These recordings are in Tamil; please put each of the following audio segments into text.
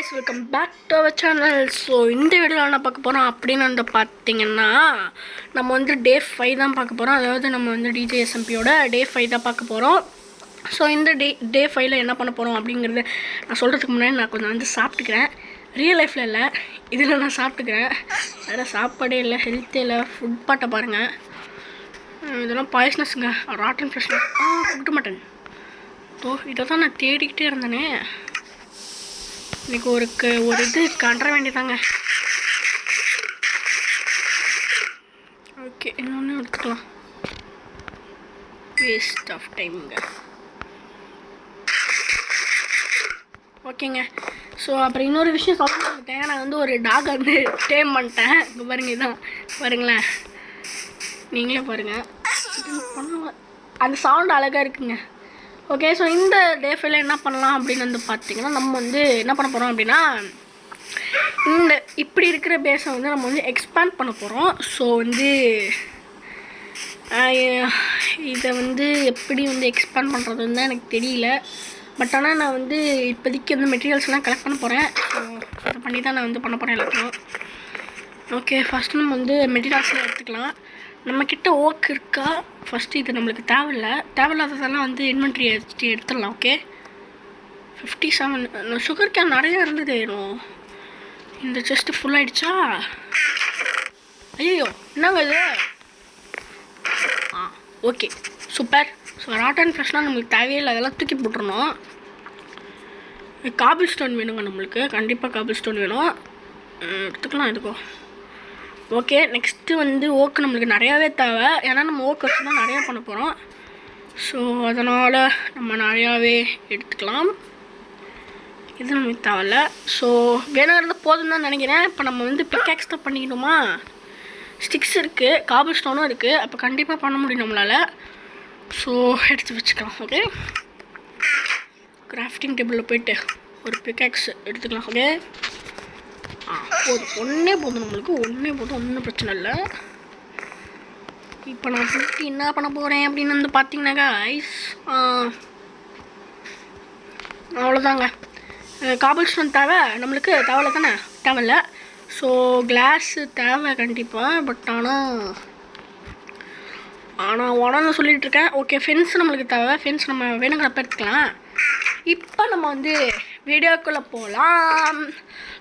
guys, welcome back to our channel. So இந்த வீடியோல என்ன பார்க்க போறோம் அப்படினு வந்து பாத்தீங்கன்னா நம்ம வந்து டே 5 தான் பார்க்க போறோம். அதாவது நம்ம வந்து DJSMP யோட டே 5 தான் பார்க்க போறோம். ஸோ இந்த டே 5ல என்ன பண்ண போறோம் அப்படிங்கறது நான் சொல்றதுக்கு முன்னாடி நான் கொஞ்சம் வந்து சாப்பிட்டுக்கிறேன். ரியல் லைஃப்ல இல்ல, இதுல நான் சாப்பிட்டுக்கிறேன். வேற சாப்பாடே இல்ல, ஹெல்த்தே இல்ல, ஃபுட் பாட்ட பாருங்க. இதெல்லாம் பாய்ஸ்னஸ்ங்க, rotten fresh good mutton. So இதை தான் நான் தேடிக்கிட்டே இருந்தேனே. இன்னைக்கு ஒரு இது கண்ட வேண்டியதாங்க. ஓகே, இன்னொன்று எடுத்துக்கலாம். வேஸ்ட் ஆஃப் டைமுங்க. ஓகேங்க. ஸோ அப்புறம் இன்னொரு விஷயம் சொல்லிட்டேன். நான் வந்து ஒரு டாக் வந்து டேம் பண்ணிட்டேன். இங்கே பாருங்க, இதான் பாருங்களேன், நீங்களே பாருங்கள். அந்த சவுண்ட் அழகாக இருக்குங்க. ஓகே, ஸோ இந்த டே 5ல என்ன பண்ணலாம் அப்படின்னு வந்து பார்த்தீங்கன்னா, நம்ம வந்து என்ன பண்ண போகிறோம் அப்படின்னா, இந்த இப்படி இருக்கிற பேஸை வந்து நம்ம வந்து எக்ஸ்பேண்ட் பண்ண போகிறோம். ஸோ வந்து இதை வந்து எப்படி வந்து எக்ஸ்பேண்ட் பண்ணுறதுன்னு தான் எனக்கு தெரியல. பட் ஆனால் நான் வந்து இப்போதைக்கு வந்து மெட்டீரியல்ஸ்லாம் கலெக்ட் பண்ண போகிறேன். ஸோ அதை பண்ணி தான் நான் வந்து பண்ண போகிறேன் எல்லாத்தையும். ஓகே, ஃபஸ்ட்டு நம்ம வந்து மெட்டீரியல்ஸ்லாம் எடுத்துக்கலாம். நம்மக்கிட்ட ஓக் இருக்கா? ஃபஸ்ட்டு இது நம்மளுக்கு தேவையில்லாததெல்லாம் வந்து இன்வென்ட்ரி எடுத்துடலாம். ஓகே, 57 சுகர் கேன் நிறையா இருந்தது. இந்த செஸ்ட்டு ஃபுல் ஆகிடுச்சா? ஐயோ, என்னங்க இது? Okay, super. ஸோ ராட்டன் ஃப்ரெஷ்னால் நம்மளுக்கு தேவையில்லை, அதெல்லாம் தூக்கி போட்டுருணும். காபிள் ஸ்டோன் வேணுங்க நம்மளுக்கு, கண்டிப்பாக காபிள் ஸ்டோன் வேணும். எடுத்துக்கலாம் இதுக்கோ. ஓகே, நெக்ஸ்ட்டு வந்து ஓக்கு நம்மளுக்கு நிறையாவே தேவை. ஏன்னா நம்ம ஓக்கு வச்சு தான் நிறையா பண்ண போகிறோம். ஸோ அதனால் நம்ம நிறையாவே எடுத்துக்கலாம். இது நம்மளுக்கு தேவையில்ல. ஸோ வேணுங்கிறது போதும் தான் நினைக்கிறேன். இப்போ நம்ம வந்து பிக்காக்ஸ் தான் பண்ணிக்கணுமா? ஸ்டிக்ஸ் இருக்குது, காபிள் ஸ்டோனும் இருக்குது. அப்போ கண்டிப்பாக பண்ண முடியும் நம்மளால். ஸோ எடுத்து வச்சுக்கலாம். ஓகே, கிராஃப்டிங் டேபிளில் போய்ட்டு ஒரு பிக்காக்ஸ் எடுத்துக்கலாம். ஓகே, போதும், ஒன்றே போதும் நம்மளுக்கு, ஒன்றே போதும், ஒன்றும் பிரச்சனை இல்லை. இப்போ நான் போட்டு என்ன பண்ண போகிறேன் அப்படின்னு வந்து பார்த்தீங்கன்னாக்கா, ஐஸ் அவ்வளோதாங்க. காபிள் ஸ்டோன் தேவை நம்மளுக்கு, தேவையில்ல தானே? தேவையில்ல. ஸோ கிளாஸு தேவை கண்டிப்பாக. பட் ஆனால் உடனே சொல்லிகிட்ருக்கேன். ஓகே, ஃபென்ஸ் நம்மளுக்கு தேவை. ஃபென்ஸ் நம்ம வேணுங்கிறப்ப எடுத்துக்கலாம். இப்போ நம்ம வந்து வீடியோக்குள்ளே போகலாம்.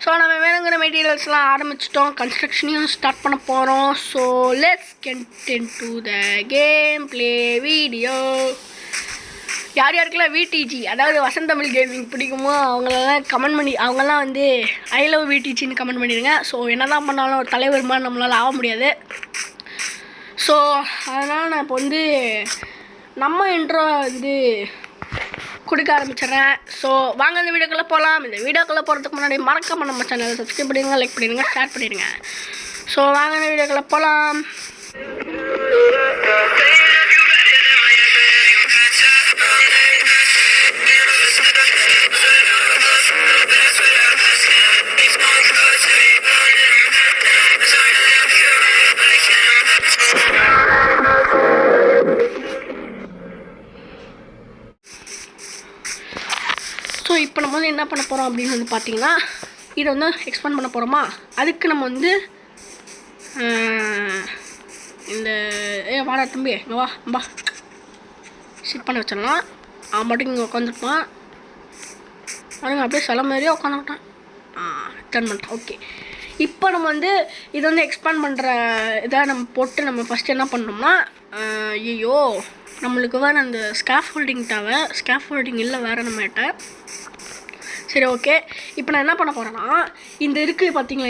ஸோ நம்ம வேணுங்கிற மெட்டீரியல்ஸ்லாம் ஆரம்பிச்சிட்டோம், கன்ஸ்ட்ரக்ஷனையும் ஸ்டார்ட் பண்ண போகிறோம். So let's get into the game play video. யார் யாருக்கெல்லாம் விடிஜி, அதாவது வசந்தமிழ் கேமிங் பிடிக்குமோ அவங்களெல்லாம் கமெண்ட் பண்ணி, அவங்கெல்லாம் வந்து ஐ லவ் விடிஜின்னு கமெண்ட் பண்ணிடுங்க. ஸோ என்ன தான் பண்ணாலும் ஒரு தலைவர் மாதிரி நம்மளால் ஆக முடியாது. ஸோ அதனால் நான் இப்போ வந்து நம்ம இன்ட்ரோ வந்து கொடுக்க ஆரம்பிச்சிடுறேன். ஸோ வாங்க இந்த வீடியோக்குள்ளே போகலாம். இந்த வீடியோக்குள்ளே போகிறதுக்கு முன்னாடி மறக்காமல் நம்ம சேனலை சப்ஸ்கிரைப் பண்ணிடுங்க, லைக் பண்ணிடுங்க, ஷேர் பண்ணிடுங்க. ஸோ வாங்க இந்த வீடியோக்குள்ளே போகலாம். ஸோ இப்போ நம்ம வந்து என்ன பண்ண போகிறோம் அப்படின்னு வந்து பார்த்தீங்கன்னா, இதை வந்து எக்ஸ்பேண்ட் பண்ண போகிறோமா? அதுக்கு நம்ம வந்து இந்த வாடா தம்பி, இங்கே வா சிட் பண்ண வச்சிடலாம். அவன் மட்டும் இங்கே உட்காந்துருப்பான் பாருங்க, அப்படியே சில மாதிரியே உட்காந்துக்கிட்டான். டர்ன் பண்ணிட்டான். ஓகே, இப்போ நம்ம வந்து இதை வந்து எக்ஸ்பேண்ட் பண்ணுற இதை நம்ம போட்டு நம்ம ஃபஸ்ட்டு என்ன பண்ணோம்னா, ஐயோ நம்மளுக்கு வேறு அந்த ஸ்காஃப் ஹோல்டிங் தேவை. ஸ்காஃப் ஹோல்டிங் இல்லை வேறு நம்மகிட்ட. சரி, ஓகே, இப்போ நான் என்ன பண்ண போகிறேன்னா, இந்த இருக்குது பார்த்தீங்களா,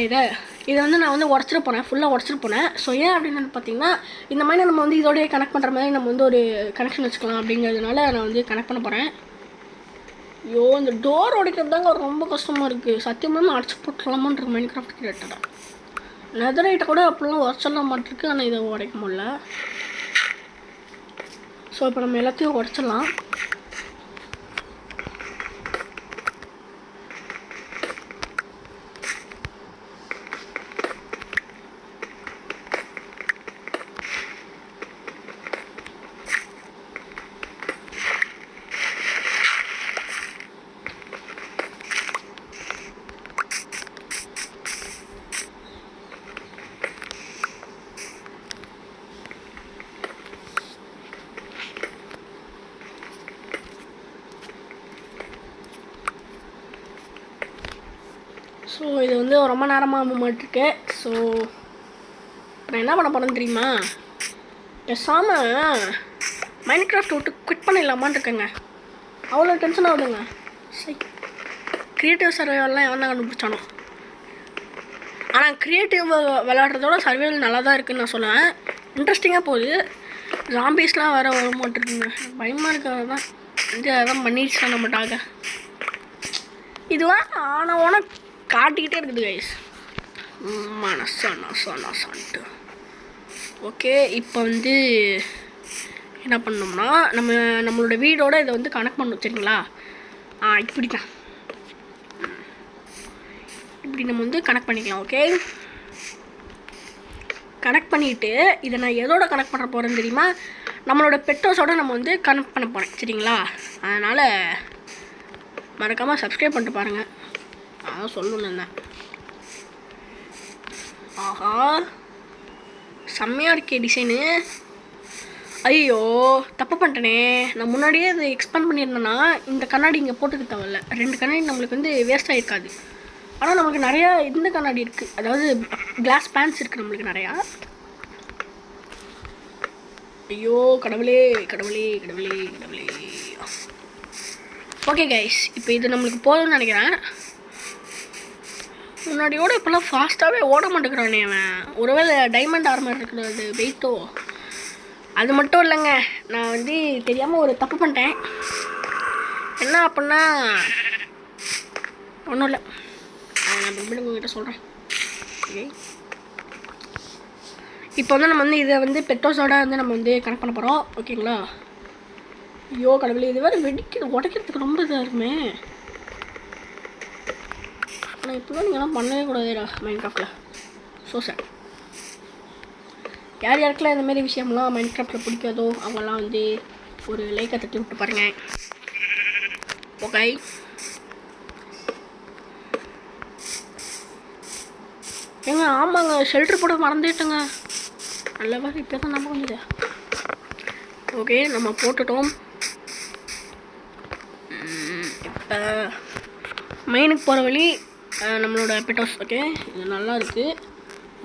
இதை வந்து நான் வந்து உடச்சிட்டு போனேன், ஃபுல்லாக உடச்சிட்டு போனேன். ஸோ ஏன் அப்படின்னு பார்த்தீங்கன்னா, இந்த மாதிரி நம்ம வந்து இதோடய கனெக்ட் பண்ணுற மாதிரி நம்ம வந்து ஒரு கனெக்ஷன் வச்சுக்கலாம் அப்படிங்கிறதுனால நான் வந்து கனெக்ட் பண்ண போகிறேன். ஐயோ, இந்த டோர் உடைக்கிறது தாங்க ரொம்ப கஷ்டமாக இருக்குது. சத்தியமாக அடிச்சு போட்டுடலாமான்றது மைன்கிராஃப்ட் கிரியேட்டராக. நெதரைட்டை கூட அப்படிலாம் உடச்சிடலாம் மாட்டிருக்கு, ஆனால் இதை உடைக்க முடியல. ஸோ இப்போ நம்ம எல்லாத்தையும் உடச்சிடலாம். ஸோ இது வந்து ரொம்ப நேரமாக மாட்டிருக்கு. ஸோ நான் என்ன பண்ண போகிறேன்னு தெரியுமா? பேசாமல் மைன்கிராஃப்ட் விட்டு குவிட் பண்ணிடலாமான்னு இருக்கேங்க. அவ்வளோ டென்ஷன் ஆகுதுங்க. சரி, க்ரியேட்டிவ் சர்வைவல்லாம் எவன் தான் கண்டுபிடிச்சானோ. ஆனால் க்ரியேட்டிவ் விளையாடுறதோட சர்வைவல் நல்லா தான் இருக்குதுன்னு நான் சொல்லுவேன். இன்ட்ரெஸ்டிங்காக போகுது. ஜாம்பீஸ்லாம் வேறு வர மாட்டேருக்குங்க. பயமாக இருக்கிறது தான் வந்து அதான் பண்ணிடுச்சு நம்மட்டாக. இதுவாக ஆனவோன காட்டிக்கிட்டே இருக்குது கைஸ். நசான்ட்டு. ஓகே, இப்போ வந்து என்ன பண்ணோம்னா நம்மளோட வீடோட இதை வந்து கனெக்ட் பண்ணணும். சரிங்களா? இப்படி தான், இப்படி நம்ம வந்து கனெக்ட் பண்ணிக்கலாம். ஓகே, கனெக்ட் பண்ணிவிட்டு இதை நான் எதோட கனெக்ட் பண்ண போகிறேன்னு தெரியுமா? நம்மளோட பெட்டோஸோட நம்ம வந்து கனெக்ட் பண்ண போகிறேன். சரிங்களா? அதனால் மறக்காமல் சப்ஸ்கிரைப் பண்ணிட்டு பாருங்கள். அதான் சொல்லணுன்னு. ஆஹா, செம்மையாக இருக்கே டிசைனு. ஐயோ, தப்பு பண்ணிட்டேனே. நான் முன்னாடியே அது எக்ஸ்பேண்ட் பண்ணியிருந்தேன்னா இந்த கண்ணாடி இங்கே போட்டுக்க தேவையில்ல. 2 கண்ணாடி நம்மளுக்கு வந்து வேஸ்ட் ஆகிருக்காது. ஆனால் நமக்கு நிறையா இந்த கண்ணாடி இருக்குது, அதாவது கிளாஸ் பேன்ஸ் இருக்குது நம்மளுக்கு நிறையா. ஐயோ கடவுளே கடவுளே கடவுளே கடவுளே. ஓகே கைஸ், இப்போ இது நம்மளுக்கு போதும்னு நினைக்கிறேன். முன்னாடியோட இப்போல்லாம் ஃபாஸ்ட்டாகவே ஓட மாட்டேங்கிறானே அவன். ஒருவேளை டைமண்ட் ஆர்மர் இருக்கிறது வெயிட்டோ. அது மட்டும் இல்லைங்க, நான் வந்து தெரியாமல் ஒரு தப்பு பண்ணிட்டேன். என்ன அப்படின்னா ஒன்றும் இல்லை, நான் பின்பு உங்கள்கிட்ட சொல்கிறேன். ஓகே, இப்போ வந்து நம்ம வந்து இதை வந்து பெட்டோஸோட வந்து நம்ம வந்து கனெக்ட் பண்ண போகிறோம். ஓகேங்களா? ஐயோ கடவுளே, இது வேறு வெடிக்கிறது உடைக்கிறதுக்கு ரொம்ப இதாக இருக்குமே. ஆனால் இப்போலாம் நீங்கள்லாம் பண்ணவே கூடாதுடா மைன்கிராஃப்டில். ஸோ சார், யார் யாருக்கெல்லாம் இந்தமாரி விஷயம்லாம் மைன்கிராஃப்டில் பிடிக்காதோ அவங்கெல்லாம் வந்து ஒரு லைக்கை தட்டி விட்டு பாருங்கள். ஓகே, ஏங்க ஆமாங்க, ஷெல்டர் போட மறந்துட்டேங்க. நல்ல மாதிரி இப்போ தான் நம்ம கொஞ்சம். ஓகே, நம்ம போட்டுட்டோம். இப்போ மெயினுக்கு போகிற வழி நம்மளோட பெட்டோஸ். ஓகே, இது நல்லா இருக்குது,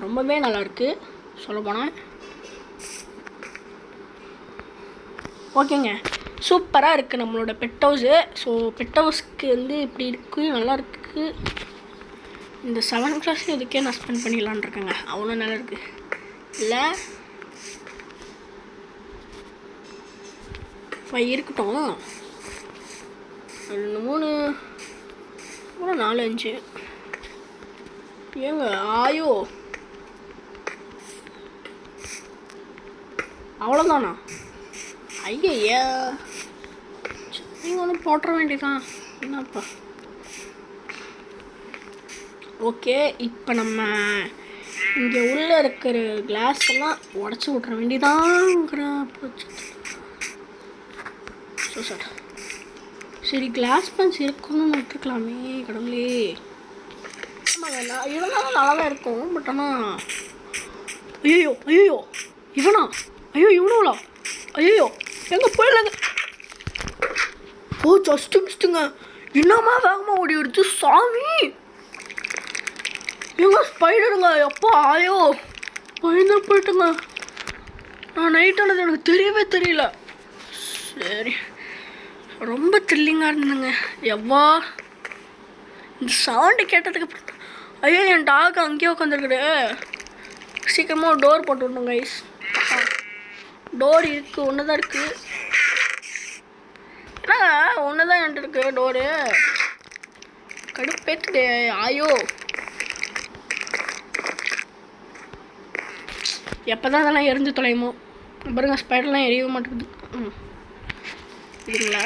ரொம்பவே நல்லா இருக்குது சொல்ல போனால். ஓகேங்க, சூப்பராக இருக்குது நம்மளோட பெட்டோஸு. ஸோ பெட்டோஸ்க்கு வந்து இப்படி இருக்குது, நல்லா இருக்குது. இந்த 7th கிளாஸ் இதுக்கே நான் ஸ்பெண்ட் பண்ணிடலான் இருக்கேங்க. அவ்வளோ நல்லா இருக்குது இல்லை? 5 இருக்கட்டும். 2 3 4 5. ஏங்க ஆயோ, அவ்வளோதானா? ஐயா, நீங்கள் ஒன்று போட்டுற வேண்டியதான் என்னப்பா. ஓகே, இப்போ நம்ம இங்கே உள்ளே இருக்கிற கிளாஸ் எல்லாம் உடச்சி விட்ற வேண்டியதாங்கிற சார். சரி, கிளாஸ் பென்ஸ் இருக்கணும்னு விட்டுருக்கலாமே கடவுளே. ஆமாங்க, நான் இருந்தாலும் நல்லா தான் இருக்கும். பட் ஆனால் ஐயோ ஐயோ இவனா, ஐயோ இவனுங்களா, ஐயோ எங்கே போயிடலாங்க. ஓ ஜஸ்ட்டு மிஸ்ட்டுங்க, என்னம்மா வேகமாக ஓடி எடுத்து சாமி. எங்க ஸ்பைடருங்க, எப்போ ஆயோ பயந்து போயிட்டுங்க. நான் நைட் ஆனது எனக்கு தெரியவே தெரியல. சரி, ரொம்ப த்ரில்லிங்காக இருந்ததுங்க. எவ்வா இந்த சவுண்டு கேட்டதுக்கு அப்புறம் ஐயோ என் டாக் அங்கேயே உட்காந்துருக்குது. சீக்கிரமாக டோர் போட்டு விடணும் கைஸ். டோர் இருக்குது, ஒன்று தான் இருக்குது. ஏன்னா ஒன்று தான் என்கிட்ட இருக்குது டோரு. கடுப்பேத்துடு ஆயோ. எப்போ தான் அதெல்லாம் எரிஞ்சு தொலையுமோ பாருங்க. ஸ்பைடர்லாம் எரியவே மாட்டேங்குது. இல்லைங்களா?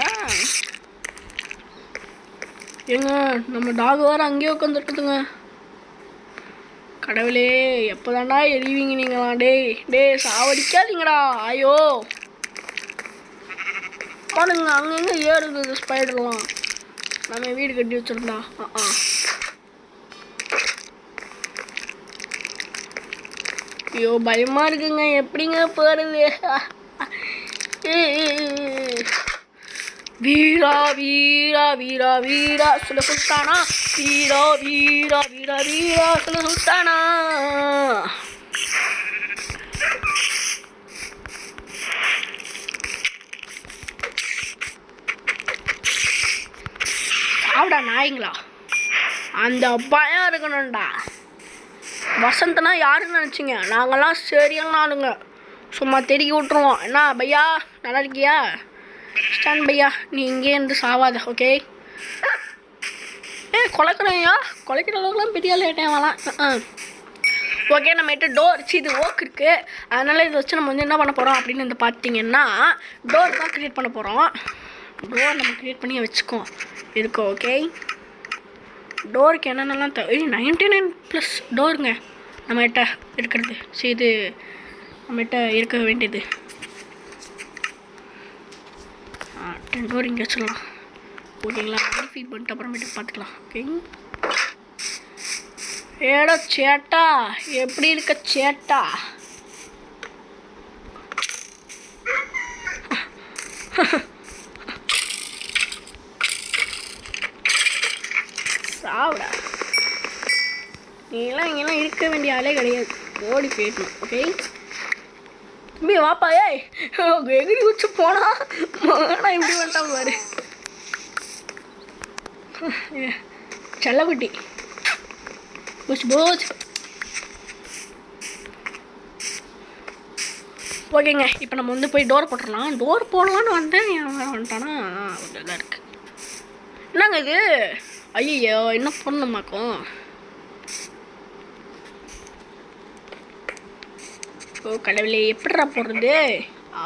ஏங்க நம்ம டாக் வேறு அங்கேயே உட்காந்துருக்குதுங்க. கடவுளே, எப்போ தாண்டா எரிவீங்க நீங்களா? டே சாவடிக்காதீங்கடா. ஐயோ பாருங்க, அங்கங்கே ஏறுது ஸ்பைடர்லாம். நம்ம வீடு கட்டி வச்சுருந்தா. ஐயோ பயமாக இருக்குங்க, எப்படிங்க போகிறது? வீரா வீரா வீரா வீரா சொல்ல சுல்தானா. வீரா வீரா வீரா வீரா சொல்ல சுல்தானா. சாப்பிடா நாய்ங்களா, அந்த பயம் இருக்கணும்டா. வசந்தனா யாருன்னு நினச்சிங்க? நாங்கள்லாம் சரியான ஆளுங்க, சும்மா தெருக்கி விட்ருவோம். என்ன பையா, நல்லா இருக்கியா? ஸ்டாண்ட் பையா, நீ இங்கே இருந்து சாவாத, ஓகே? குலைக்கிறேன்யா, குலைக்கிற அளவுக்குலாம் பெரிய லேட்டேன் வரலாம். ஓகே, நம்மகிட்ட டோர் இது ஓக் இருக்குது. அதனால் இதை வச்சு நம்ம வந்து என்ன பண்ண போகிறோம் அப்படின்னு வந்து பார்த்தீங்கன்னா, டோர் தான் க்ரியேட் பண்ண போகிறோம். டோர் நம்ம க்ரியேட் பண்ணி வச்சுக்கோம் இருக்கோம், ஓகே? டோருக்கு என்னென்னலாம் 99+ டோருங்க நம்மகிட்ட இருக்கிறது. சரி, இது நம்மகிட்ட இருக்க வேண்டியது 10 டோர் இங்கே வச்சிடலாம், ஓகேங்களா? மாடிஃபை பண்ணிட்டு அப்புறமேட்டு பார்த்துக்கலாம், ஓகே? ஏடா சேட்டா, எப்படி இருக்க சேட்டா? சாவிடா, நீங்களாம் இங்கெல்லாம் இருக்க வேண்டிய ஆளே கிடையாது, ஓடி போயிடணும், ஓகே? தம்பி வாப்பா, எகிரி வச்சு போனா நான் இப்படி வந்துட்டான் பாரு. செல்லக்குட்டி புஷ் போச். ஓகேங்க, இப்போ நம்ம வந்து போய் டோர் போட்டுடலாம். டோர் போடலான்னு வந்தேன், என் வேறு வந்துட்டானா ஒரு இதாக இருக்குது. என்னங்க இது? ஐயோ, என்ன பண்ணணுமாக்கும்? ஓ கடவுளே, எப்படிடா போடுறது?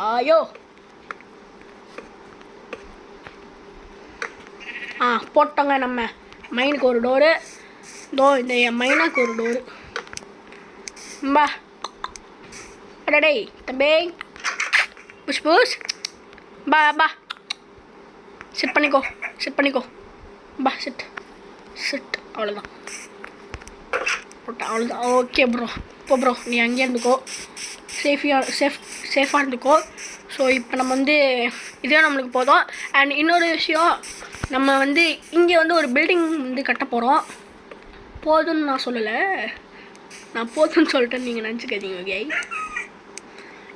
ஆயோ, போட்டோங்க. நம்ம மைனுக்கு ஒரு டோரு, இந்த என் மைனாக்கு ஒரு டோரு. பா அடடே தம்பி, புஷ் புஷ், பா பா, செட் பண்ணிக்கோ, செட் பண்ணிக்கோ, பா செட் செட். அவ்வளோதான், போட்டேன், அவ்வளோதான். ஓகே ப்ரோ, இப்போ ப்ரோ நீ அங்கேயே இருந்துக்கோ, சேஃபாக இருந்துக்கோ. ஸோ இப்போ நம்ம வந்து இதே நம்மளுக்கு போதும். அண்ட் இன்னொரு விஷயம், நம்ம வந்து இங்கே வந்து ஒரு பில்டிங் வந்து கட்ட போகிறோம். போதும்னு நான் சொல்லலை, நான் போதும்னு சொல்லிட்டேன்னு நீங்கள் நினச்சிக்காதீங்க, ஓகே?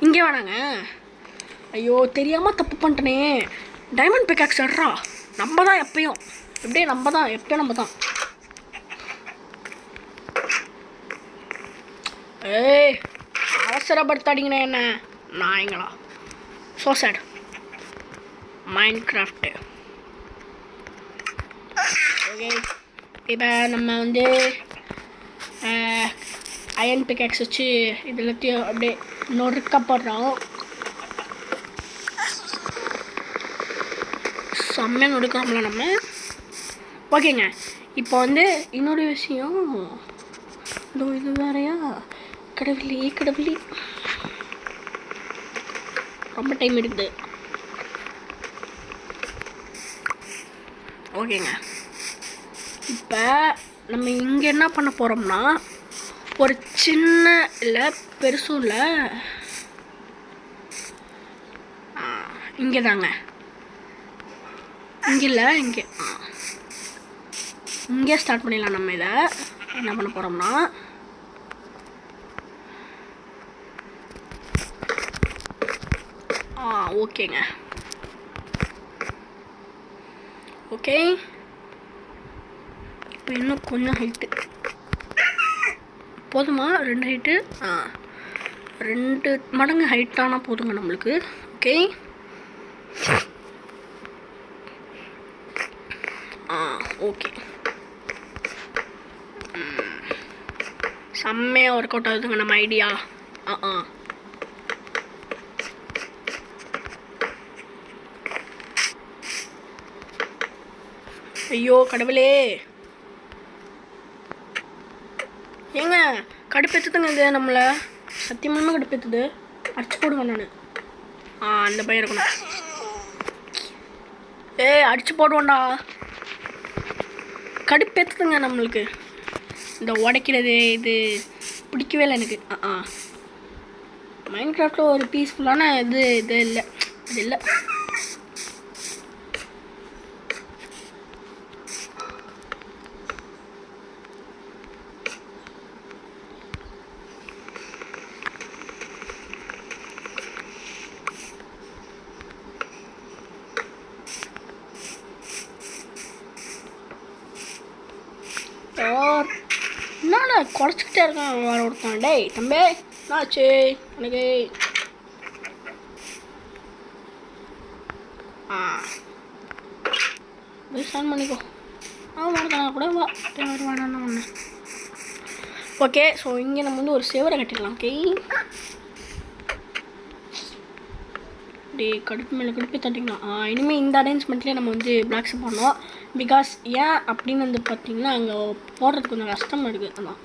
இங்கே வேணாங்க. ஐயோ, தெரியாமல் தப்பு பண்ணிட்டேனே. டைமண்ட் பிக்காக்ஸ் எடுறா, நம்ம தான் எப்பயும், எப்படியே நம்ம தான் எப்பயும் நம்ம தான். ஏய், அவசரப்படுத்தாடிங்கண்ணா என்ன நாய்ங்களா? So sad. Minecraft okay. இப்போ நம்ம வந்து அயன் பிக்காக்ஸ் வச்சு இது எல்லாத்தையும் அப்படியே நொறுக்க போடுறோம். செம்மையாக நொறுக்கிறோம்ல நம்ம, ஓகேங்க? இப்போ வந்து இன்னொரு விஷயம், இது வேறையா? கடவுளே கடவுளே, ரொம்ப டைம் எடுக்குது. ஓகேங்க, இப்போ நம்ம இங்கே என்ன பண்ண போகிறோம்னா, ஒரு சின்ன இல்லை பெருசும் இல்லை, இங்கே தாங்க, இங்கே இல்லை, இங்கே ஸ்டார்ட் பண்ணிடலாம். நம்ம இதை என்ன பண்ண போகிறோம்னா, ஓகேங்க, ஓகே. இப்போ இன்னும் கொஞ்சம் ஹைட்டு போதுமா? 2 ஹைட்டு, 2 மடங்கு ஹைட்டானால் போதுங்க நம்மளுக்கு, ஓகே? ஓகே, செம்மையாக ஒர்க் அவுட் ஆகுதுங்க நம்ம ஐடியா. ஐயோ கடவுளே, ஏங்க கடுப்பேற்றுதுங்க இது நம்மளை, சத்தியமாக கடுப்பேற்றுது. அடிச்சு போடுவேன் நான், அந்த பையன் இருக்கணும். அடிச்சு போடுவோண்டா, கடுப்பேற்றுதுங்க நம்மளுக்கு. இந்த உடைக்கிறது இது பிடிக்கவே இல்லை எனக்கு. மைன்கிராஃப்டில் ஒரு பீஸ்ஃபுல்லான இது இல்லை, இது இல்லை. என்னடா குறைச்சிக்கிட்டே இருக்கான் வேறு ஒருத்தான். டேய் தம்பி என்னாச்சு எனக்கு? ஸ்டார்ட் பண்ணிக்கோ. வேணாம் கூட வா வேணான்னு ஒன்று. ஓகே ஸோ இங்கே நம்ம வந்து ஒரு செவரை கட்டிடலாம். ஓகே கடுப்பு மேலே கடுப்பு தட்டிக்கலாம். இனிமேல் இந்த அரேஞ்ச்மெண்ட்லேயே நம்ம வந்து பிளாக்ஸ் பண்ணோம். பிகாஸ் ஏன் அப்படின்னு வந்து பார்த்திங்கன்னா அங்கே போடுறதுக்கு கொஞ்சம் கஷ்டமாக இருக்குது. அதான்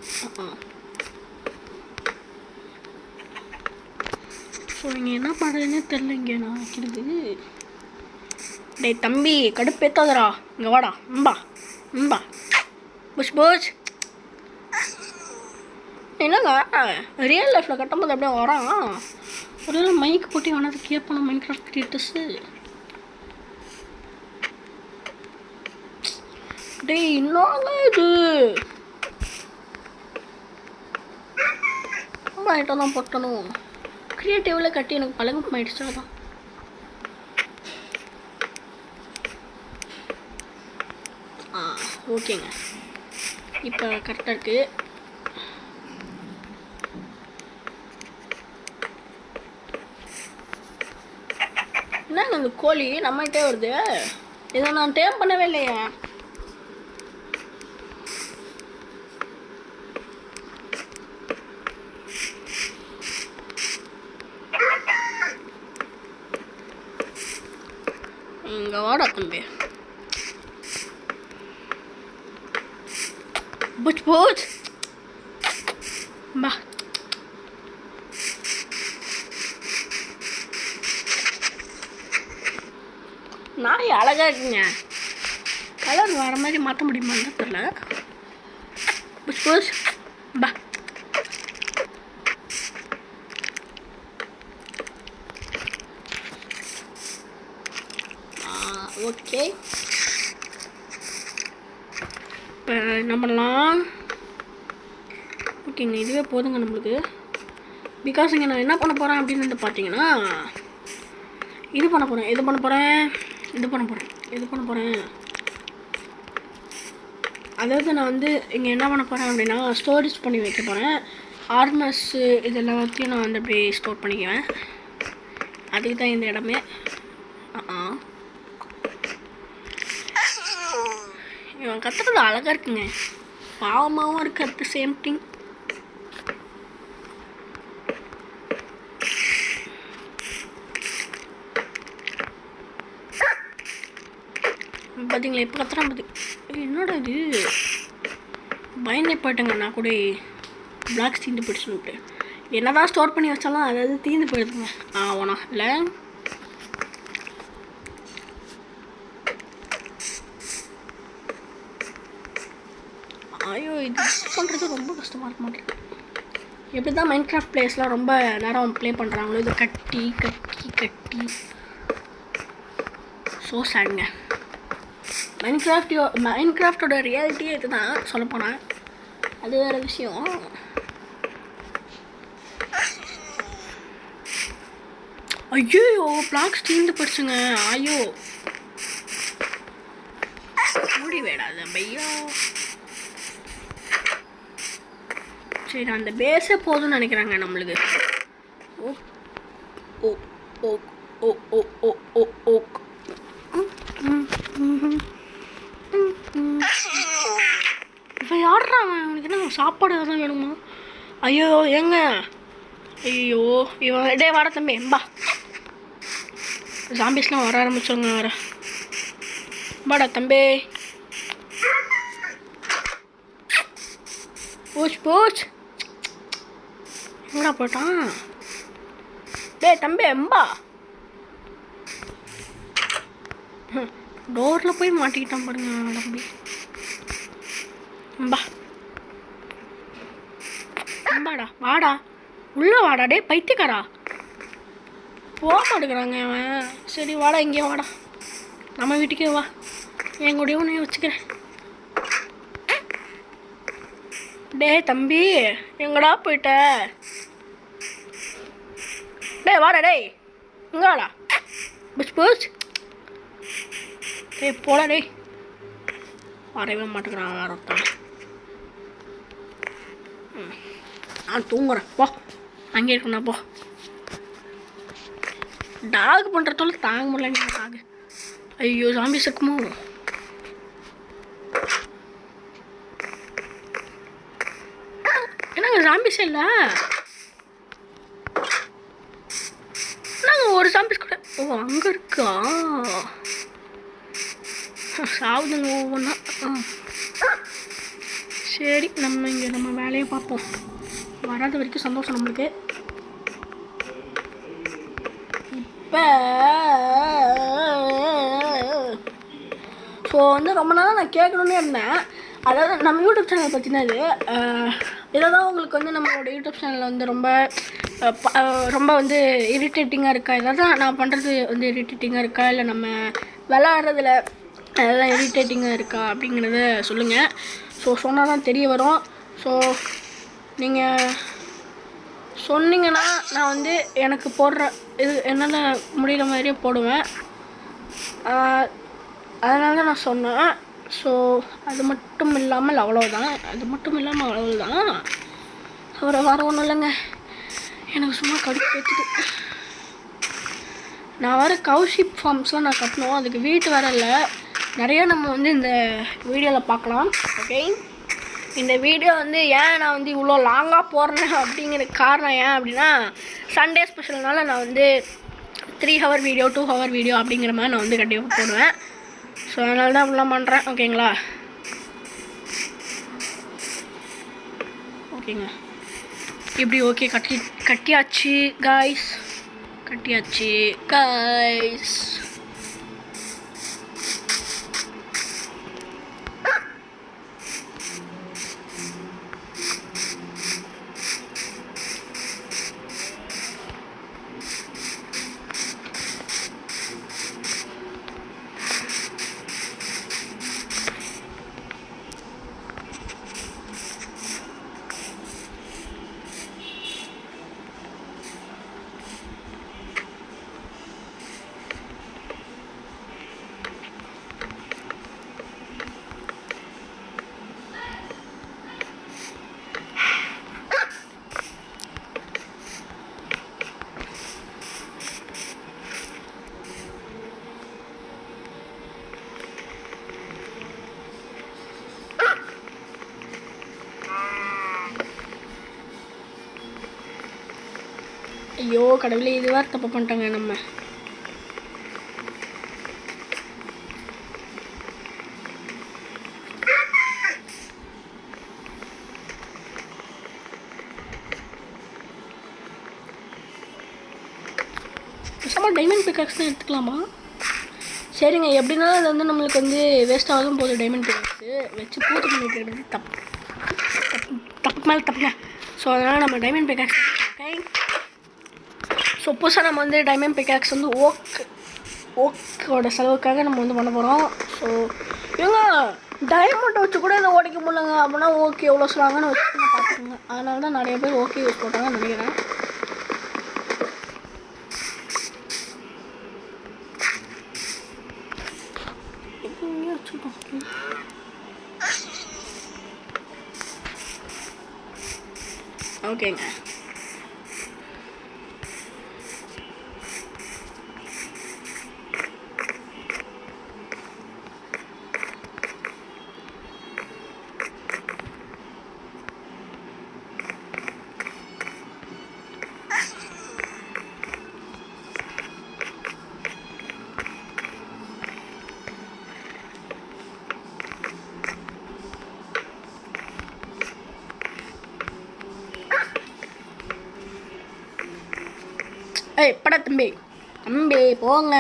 ஸோ இங்கே என்ன பண்ணுறதுன்னே தெரில. இங்கே நான் வைக்கிறது. டேய் தம்பி கடுப்பேத்தாதரா, இங்கே வாடா. ம்பா புஷ் புஷ். என்னங்க ரியல் லைஃப்பில் கட்டும்போது அப்படியே வரான். ஒரு மைக் போட்டு வேணாது கேட்பான மைண்ட் கிராஃப்ட் கிரியேட்டர்ஸு. டேய் இன்னொங்க இது ரொம்ப ஐட்டம் தான் போட்டணும். க்ரியேட்டிவில் கட்டி எனக்கு பழக்கம் ஆயிடுச்சு. அதான் ஓகேங்க, இப்போ கரெக்டாக இருக்குது. என்னங்க அந்த கோழி நம்மகிட்டே வருது? இதை நான் டேம் பண்ணவே இல்லையா? இங்கே வாடா தம்பி. புச் புச் பா. நாய் அழகாக இருக்குங்க. கலர் வர மாதிரி மாற்ற முடியுமான்னு தெரியல. புஷ் புஷ் பா. ஓகே இப்போ என்ன பண்ணலாம்? ஓகேங்க இதுவே போதுங்க நம்மளுக்கு. பிகாஸ் இங்கே நான் என்ன பண்ண போகிறேன் அப்படின்னு வந்து பார்த்தீங்கன்னா இது பண்ண போகிறேன். அதாவது நான் வந்து இங்கே என்ன பண்ண போகிறேன் அப்படின்னா ஸ்டோரேஜ் பண்ணி வைக்க போகிறேன். ஆர்மர்ஸு இதெல்லாத்தையும் நான் வந்து அப்படியே ஸ்டோர் பண்ணிக்குவேன். அதுக்கு தான் இந்த இடமே. இவன் கற்றுறது அழகாக இருக்குங்க, பாவமாகவும் இருக்குது அட் த சேம் திங். பார்த்தீங்களா இப்போ கத்துறான் பார்த்து. என்னடா இது பயந்தே போயிட்டேங்க. நான் கூட பிளாக்ஸ் தீந்து போயிடுச்சுன்னுட்டு என்ன தான் ஸ்டோர் பண்ணி வச்சாலும் அதாவது தீந்து போயிடுதுங்க. ஆவணா இல்லை ஐயோ இது பண்ணுறது ரொம்ப கஷ்டமாக இருக்க மாட்டேங்குது. எப்படி தான் மைண்ட் கிராஃப்ட் பிளேஸ்லாம் ரொம்ப நேரம் ப்ளே பண்ணுறாங்களோ இதை கட்டி கட்டி கட்டி ஸோ சேடுங்க. மைண்ட் கிராஃப்டோட ரியாலிட்டியே இது தான் சொல்லப்போனால். அது வேறு விஷயம். ஐயோ பிளாக்ஸ் தீர்ந்து போயிடுச்சுங்க. ஐயோ மூடி வேடாது பையா. சரி அந்த பேஸே போதும்னு நினைக்கிறாங்க நம்மளுக்கு. ஓ ஓ ஓ ஓ ஓ ஓ ஓ ஓ இப்போ யாடுறான் அவனுக்கு என்ன சாப்பாடு தான் வேணுமா? ஐயோ ஏங்க ஐயோ இவன் டே வாட தம்பி பா. ஜாம்பிஸ்லாம் வர ஆரம்பிச்சோங்க. வர வாடா தம்பி. போச்சு எங்கடா போயிட்டான்? டே தம்பி எம்பா டோரில் போய் மாட்டிக்கிட்டான் பாருங்க தம்பி. எம்பா எம்பாடா வாடா உள்ளே வாடா. டே பைத்தியக்காரா போக மாட்டேங்கிறாங்க அவன். சரி வாடா இங்கே வாடா நம்ம வீட்டுக்கே வா. என் கூடயே உன்னைய வச்சுக்கிறேன். டே தம்பி எங்கடா போயிட்ட? டே வாடா டேய் இங்கே வாடா. புஷ் டே போடா டேய். வரவே மாட்டேங்கிறான் வேற ஒருத்தன். நான் தூங்குறேன் போ. அங்கே இருக்கணும் போ. டாக் பண்ணுறதால தாங்க முடியலங்க டாக். ஐயோ ஜாம்பிஸ் இருக்குமோ? என்னங்க ஜாம்பிஸே இல்லை. நாங்கள் ஒரு ஜாம்பிஸ் கூட. ஓ அங்கே இருக்கா? சாவுதுங்க ஒவ்வொன்றா. சரி நம்ம இங்கே நம்ம வேலையை பார்ப்போம். வராத வரைக்கும் சந்தோஷம் நம்மளுக்கு. இப்போ ஸோ வந்து ரொம்ப நாளாக நான் கேட்கணுன்னே இருந்தேன். அதாவது நம்ம யூடியூப் சேனல் பற்றினது இதை தான் உங்களுக்கு வந்து நம்மளோட யூடியூப் சேனலில் வந்து ரொம்ப வந்து இரிட்டேட்டிங்காக இருக்கா, ஏதாவது நான் பண்ணுறது வந்து இரிட்டேட்டிங்காக இருக்கா, இல்லை நம்ம விளாட்றதுல அதெல்லாம் இரிட்டேட்டிங்காக இருக்கா அப்படிங்கிறத சொல்லுங்கள். ஸோ சொன்னால் தான் தெரிய வரும். ஸோ நீங்கள் சொன்னீங்கன்னா நான் வந்து எனக்கு போடுற இது என்னால் முடிகிற மாதிரியே போடுவேன். அதனால தான் நான் சொன்னேன். ஸோ அது மட்டும் இல்லாமல் அவ்வளோதான். வேறு ஒன்றும் இல்லைங்க. எனக்கு சும்மா கடுப்பு வச்சுது. நான் வர கவுஷிப் ஃபார்ம்ஸ்லாம் நான் கட்டணும். அதுக்கு வீட்டு வர இல்லை. நிறைய நம்ம வந்து இந்த வீடியோவில் பார்க்கலாம். ஓகே, இந்த வீடியோ வந்து ஏன் நான் வந்து இவ்வளோ லாங்காக போடுறேன் அப்படிங்கிற காரணம் ஏன் அப்படின்னா, சண்டே ஸ்பெஷல்னால நான் வந்து 3 hour வீடியோ 2 hour வீடியோ அப்படிங்கிற மாதிரி நான் வந்து கண்டிப்பாக போடுவேன். ஸோ அதனால தான் அப்படிலாம் பண்ணுறேன். ஓகேங்களா? ஓகேங்க, இப்படி ஓகே கட்டியாச்சு காய்ஸ். ஐயோ கடவுளே, இது வேறு தப்பு பண்ணிட்டாங்க நம்ம. டைமண்ட் பிக்காக்ஸ் தான் எடுத்துக்கலாமா? சரிங்க, எப்படினாலும் அது வந்து நம்மளுக்கு வந்து வேஸ்ட் ஆகாதும் போகுது. டைமண்ட் பிக்காக்ஸு வச்சு பூத்து பண்ணிட்டு இருக்கிறது தப்பு மேலே தப்புங்க. ஸோ அதனால் நம்ம டைமண்ட் பிக்காக்ஸ். ஓகே, ஸோ புதுசாக நம்ம வந்து டைமண்ட் பிக்காக்ஸ் வந்து ஓக்கோட செலவுக்காக நம்ம வந்து பண்ண போகிறோம். ஸோ இவங்க டைமண்ட் வச்சு கூட இதை உடைக்க முடியலங்க அப்படின்னா ஓகே எவ்வளோ சொல்லுவாங்கன்னு வச்சுக்கோங்க, பார்த்துக்கோங்க. அதனால தான் நிறைய பேர் ஓகே யூஸ் போட்டாங்கன்னு நினைக்கிறேன். ஓகேங்க, எப்படா தம்பி போங்க,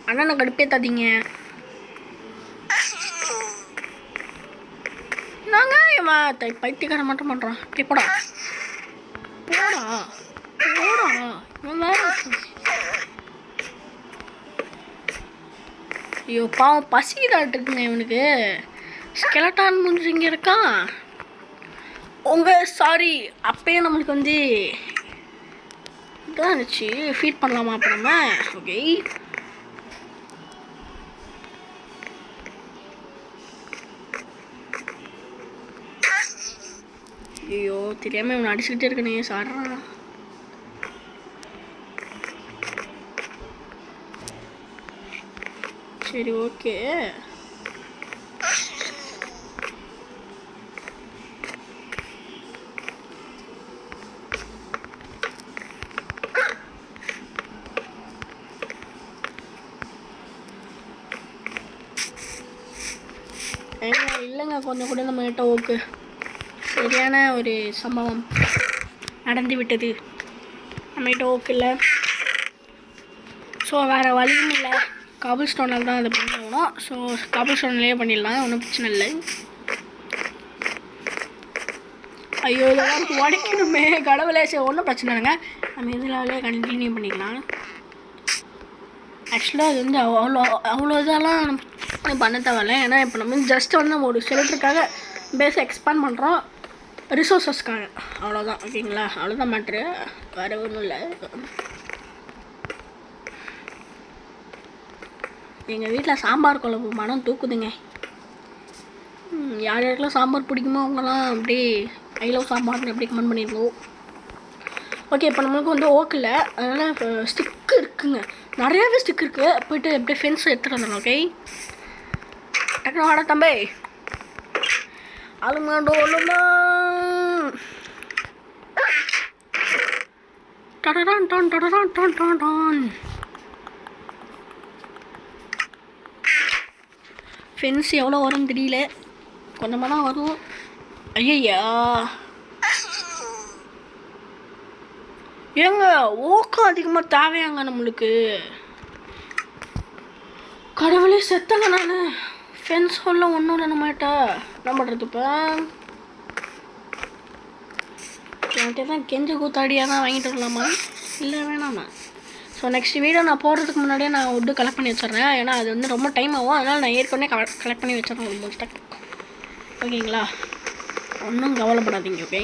அண்ணனை கடுப்பேத்தாதீங்க. நாங்கள் இவன் பைத்தியக்காரன் மட்டும் பண்ணுறான். போடா இவன் வேற. ஐயோ பாவம் பசிதாட்டு இருக்குங்க இவனுக்கு. ஸ்கெலட்டான் முடிஞ்சு இங்கே இருக்கான். சாரி, அப்பயே நம்மளுக்கு வந்து இதான் இருந்துச்சு. ஃபீட் பண்ணலாமா அப்போ நம்ம? ஓகே, ஐயோ தெரியாமல் இவனை அடிச்சுக்கிட்டே இருக்கனே சாரா. சரி ஓகே. இல்லைங்க கொஞ்சம் கூட நம்மகிட்ட ஓகே சரியான ஒரு சம்பவம் நடந்து விட்டது. நம்மகிட்ட ஓகே இல்லை. ஸோ வேறு வழியும் இல்லை. காபிள் ஸ்டோனால் தான் அதை பண்ணணும். ஸோ காபிள் ஸ்டோன்லேயே பண்ணிடலாம், ஒன்றும் பிரச்சனை இல்லை. ஐயோ இதெல்லாம் உடைக்கணுமே கடவுளே. சரி ஒன்றும் பிரச்சனை இல்லைங்க, நம்ம இதனாலே கண்டினியூ பண்ணிக்கலாம். ஆக்சுவலாக அது வந்து அவ்வளோ இதெல்லாம் பண்ண தேவையில்ல. ஏன்னா இப்போ நம்ம ஜஸ்ட் வந்து நம்ம ஒரு ஷெல்டருக்காக பேஸை எக்ஸ்பேண்ட் பண்ணுறோம், ரிசோர்ஸஸ்க்காக, அவ்வளோதான். ஓகேங்களா, அவ்வளோதான் மேட்ரு, வேறு ஒன்றும் இல்லை. எங்கள் வீட்டில் சாம்பார் குழம்பு மனம் தூக்குதுங்க. யார் யாருக்கெல்லாம் சாம்பார் பிடிக்குமோ அவங்களாம் அப்படியே ஐ லவ் சாம்பார்னு எப்படி கமெண்ட் பண்ணியிருக்கோம். ஓகே இப்போ நம்மளுக்கு வந்து ஓக்கில் அதனால் இப்போ ஸ்டிக்கு இருக்குங்க, நிறையாவே ஸ்டிக் இருக்குது. போய்ட்டு எப்படியே ஃபென்ஸ் எடுத்துகிட்டு வந்துடணும். ஓகே டக்குனு வாடா தம்பி. அலுமாண்டோலுமா டடரான் டான் டடரான் டான் டான் டான். ஃபென்ஸ் எவ்வளோ வரும்னு தெரியல, கொஞ்சமாக தான் வரும். ஐயா ஏங்க ஓக்கம் அதிகமாக தேவையாங்க நம்மளுக்கு. கடவுளே செத்தங்க நான். ஃபென்ஸ் சொல்ல ஒன்றும் இல்லை நம்மகிட்ட. என்ன பண்ணுறது இப்போ? என்கிட்ட தான் கெஞ்ச கூத்தாடியாக தான் வாங்கிட்டு வரலாமா இல்லை வேணாமா? ஸோ நெக்ஸ்ட் வீடியோ நான் போடுறதுக்கு முன்னாடியே நான் வுட்டு கலெக்ட் பண்ணி வச்சிட்றேன். ஏன்னா அது வந்து ரொம்ப டைம் ஆகும், அதனால் நான் ஏற்கனவே கலெக்ட் பண்ணி வச்சிட்றேன் ரொம்ப ஸ்டக். ஓகேங்களா, ஒன்றும் கவலைப்படாதீங்க. ஓகே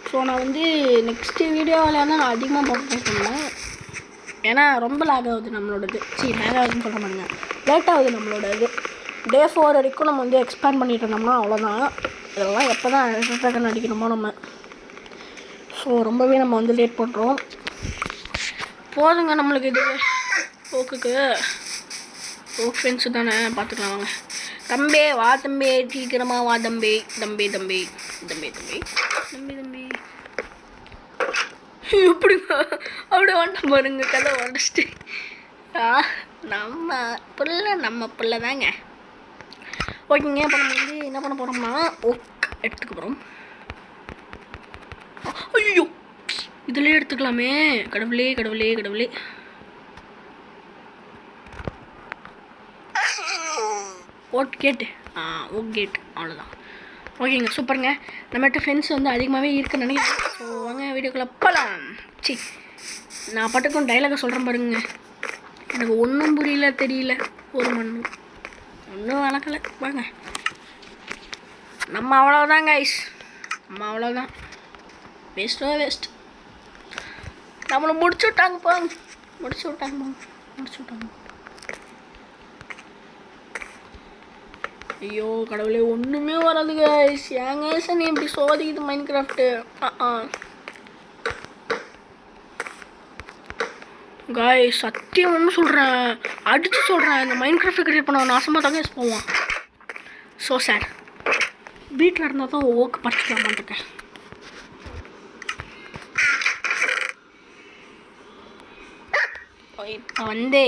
ஸோ நான் வந்து நெக்ஸ்ட்டு வீடியோவில் வந்து நான் அதிகமாக போஸ்ட் பண்ணுவேன். ஏன்னா ரொம்ப லேக் ஆகுது நம்மளோடது. லேக் ஆகுதுன்னு சொல்ல மாட்டேங்க, லேட் ஆகுது நம்மளோட இது. டே 4 வரைக்கும் நம்ம வந்து எக்ஸ்பேண்ட் பண்ணிட்டு இருந்தோம்னா அவ்வளோதான். இதெல்லாம் எப்போ தான் ரிசல்ட் அடிக்கணுமோ நம்ம. ஸோ ரொம்பவே நம்ம வந்து லேட் பண்ணுறோம். போதுங்க நம்மளுக்கு இது ஓக்குக்கு. ஓக் ஃப்ரெண்ட்ஸு தானே, பார்த்துக்கலாம் வாங்க. தம்பி வா தம்பி, சீக்கிரமாக வா தம்பி. தம்பி தம்பி தம்பி தம்பி தம்பி தம்பி எப்படிங்க அப்படியே வந்துட்டு பாருங்க, கதை உடச்சிட்டு. நம்ம புள்ள தாங்க. ஓகேங்க இப்போ நம்ம வந்து என்ன பண்ண போகிறோம்னா ஓக் எடுத்துக்க போகிறோம். ஐயோ இதுலேயே எடுத்துக்கலாமே. கடவுளே கடவுளே கடவுளே. ஓட் கேட்டு ஓக் கேட் அவ்வளோதான். ஓகேங்க சூப்பருங்க. நம்மகிட்ட ஃப்ரெண்ட்ஸ் வந்து அதிகமாகவே இருக்குன்னு நினைக்கிறேன். ஸோ வாங்க வீடியோக்குள்ளே போகலாம். நான் பாட்டுக்கும் டைலாக சொல்கிறேன் பாருங்க. எனக்கு ஒன்றும் புரியல, தெரியல, ஒரு மண்ணும் ஒன்றும் வளர்க்கலை. வாங்க நம்ம அவ்வளோதான் கைஸ், நம்ம அவ்வளோதான். வேஸ்ட்டோ வேஸ்ட். நம்மளை முடிச்சு விட்டாங்க போங்க, முடிச்சு விட்டாங்க போங்க, முடிச்சு விட்டாங்க. ஐயோ கடவுளே ஒன்றுமே வராது கைஸ். ஏங்க சார் நீ இப்படி சோதிக்குது மைண்ட் கிராஃப்ட்டு? கைஸ் சத்தியம் ஒன்று சொல்கிறேன், அடித்து சொல்கிறேன், இந்த மைண்ட் கிராஃப்ட் கிரியேட் பண்ண நாசமாக தாங்க போவான். ஸோ சார் வீட்டில் இருந்தால் தான் ஓக்கு பறிச்சுக்கலாமான்ருக்கேன். இப்போ வந்து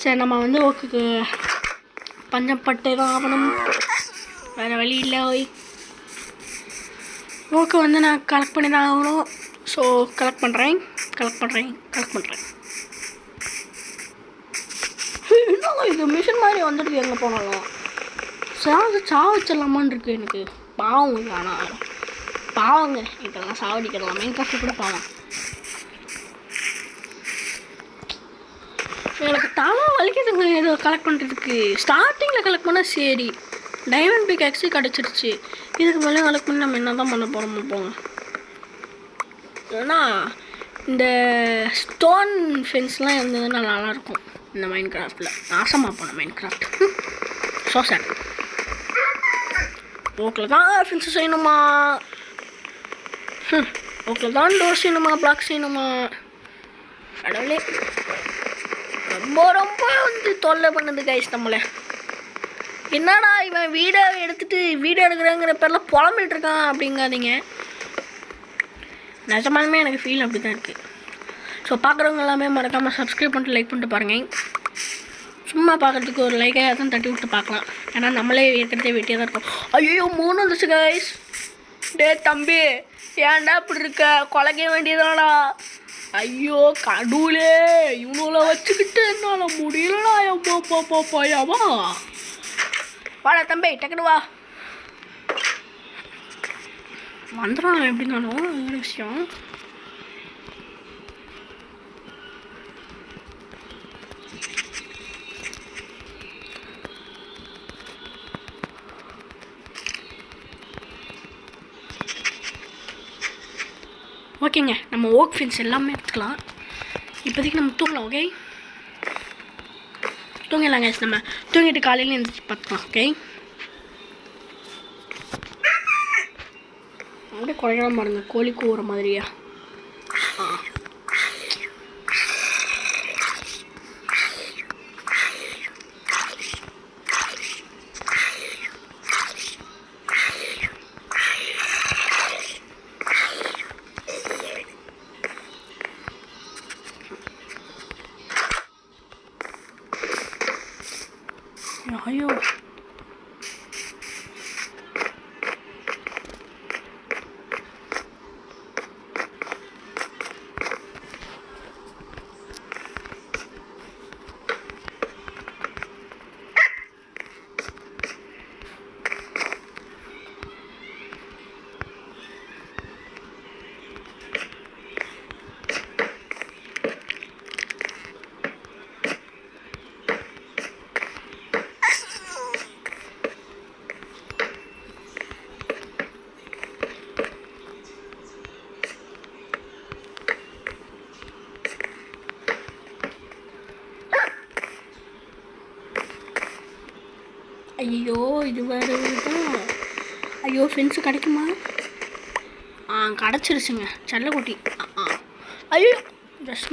சரி நம்ம வந்து ஓக்கு பஞ்சப்பட்டு தான் ஆகணும், வேறு வழி இல்லை. ஓகே வந்து நான் கலெக்ட் பண்ணி தான் ஆகணும். ஸோ கலெக்ட் பண்ணுறேன். என்னங்க இது மிஷின் மாதிரி வந்துடுது எங்கே போனாலும். சாவச்சிடலாமான்னு இருக்குது எனக்கு. பாவம் ஆனால் பாவங்க இதெல்லாம் சாவடிக்கலாம். மெயின் காஃபி கூட பாவம். எனக்கு தலை வலிக்குதுங்க ஏதோ கலெக்ட் பண்ணுறதுக்கு. ஸ்டார்டிங்கில் கலெக்ட் பண்ணால் சரி, டைமண்ட் பிக் கிடச்சிருச்சு. இதுக்கு மேலே கலெக்ட் பண்ணி நம்ம என்ன தான் பண்ண போகிறோம் போங்க. ஏன்னா இந்த ஸ்டோன் ஃபென்ஸ்லாம் இருந்ததுன்னா நல்லாயிருக்கும் இந்த மைண்ட் கிராஃப்டில். நாசமாக போன மைண்ட் கிராஃப்ட் ஸோ சார். ஓக்கில் தான் ஃபென்ஸு செய்யணுமா, ஓக்கில் தான் டோர் செய்யணுமா, பிளாக் செய்யணுமா, கடவுளே ரொம்ப ரொம்ப தொல்லை பண்ணுது கைஸ் நம்மளை. என்னடா இவன் வீடியோ எடுக்கிறேங்கிற பேரில் புலம்பிட்டு இருக்கான் அப்படிங்காதீங்க. நிஜமாலுமே எனக்கு ஃபீல் அப்படி தான் இருக்குது. ஸோ பார்க்குறவங்க எல்லாமே மறக்காமல் சப்ஸ்கிரைப் பண்ணிட்டு லைக் பண்ணிட்டு பாருங்கள். சும்மா பார்க்குறதுக்கு ஒரு லைக்காக தான் தட்டி விட்டு பார்க்கலாம். ஏன்னா நம்மளே ஏற்கனவே வெட்டியாக தான் இருக்கோம். ஐயோ 3 வந்துச்சு கைஸ். டே தம்பி ஏன்டா இப்படி இருக்க, கொலைக்க வேண்டியதாடா. ஐயோ கடவுளே இவங்கள வச்சுக்கிட்டு என்னால் முடியலடா. எம்மா வாடா தம்பி டக்குனு வா. வந்துடும் எப்படின்னாலும் ஒரு விஷயம். ஓகேங்க, நம்ம ஓக் ஃபென்ஸ் எல்லாமே எடுத்துக்கலாம். இப்போதைக்கு நம்ம தூங்கலாம். ஓகே தூங்கிடலாங்க. நம்ம தூங்கிட்டு காலையில் எழுந்திரிச்சு பார்த்துக்கலாம். ஓகே அப்படியே குறைக்கலாம் பாருங்க, கோழி கூவுற மாதிரியா. ஐயோ ஐயோ இது வேறு தான். ஐயோ ஃபென்ஸு கிடைக்குமா? கிடச்சிருச்சுங்க செல்லக்குட்டி. ஐயோ ஜஸ்ட்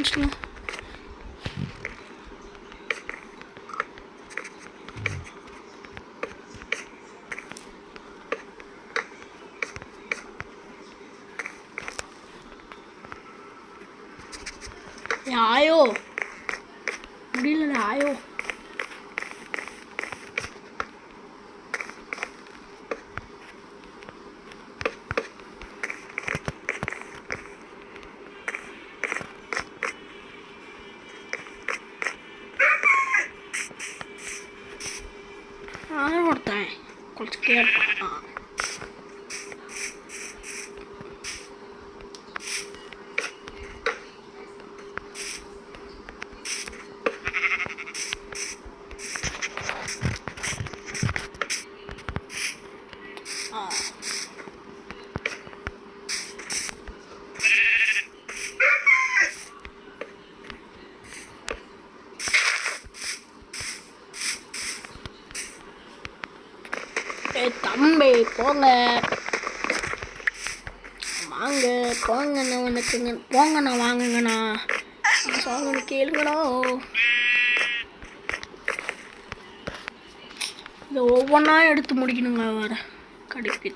ஆயோ முடியல ஆயோ. ஒருத்தன் குளிச்சுட்டே இருப்பான். தம்பி போங்க வாங்க போங்கண்ணா, உனக்குங்க போங்கண்ணா வாங்குங்கண்ணா, சொல்லுங்க கேளுங்கண்ணா. இதை ஒவ்வொன்றா எடுத்து முடிக்கணுங்க வர கடிக்கு.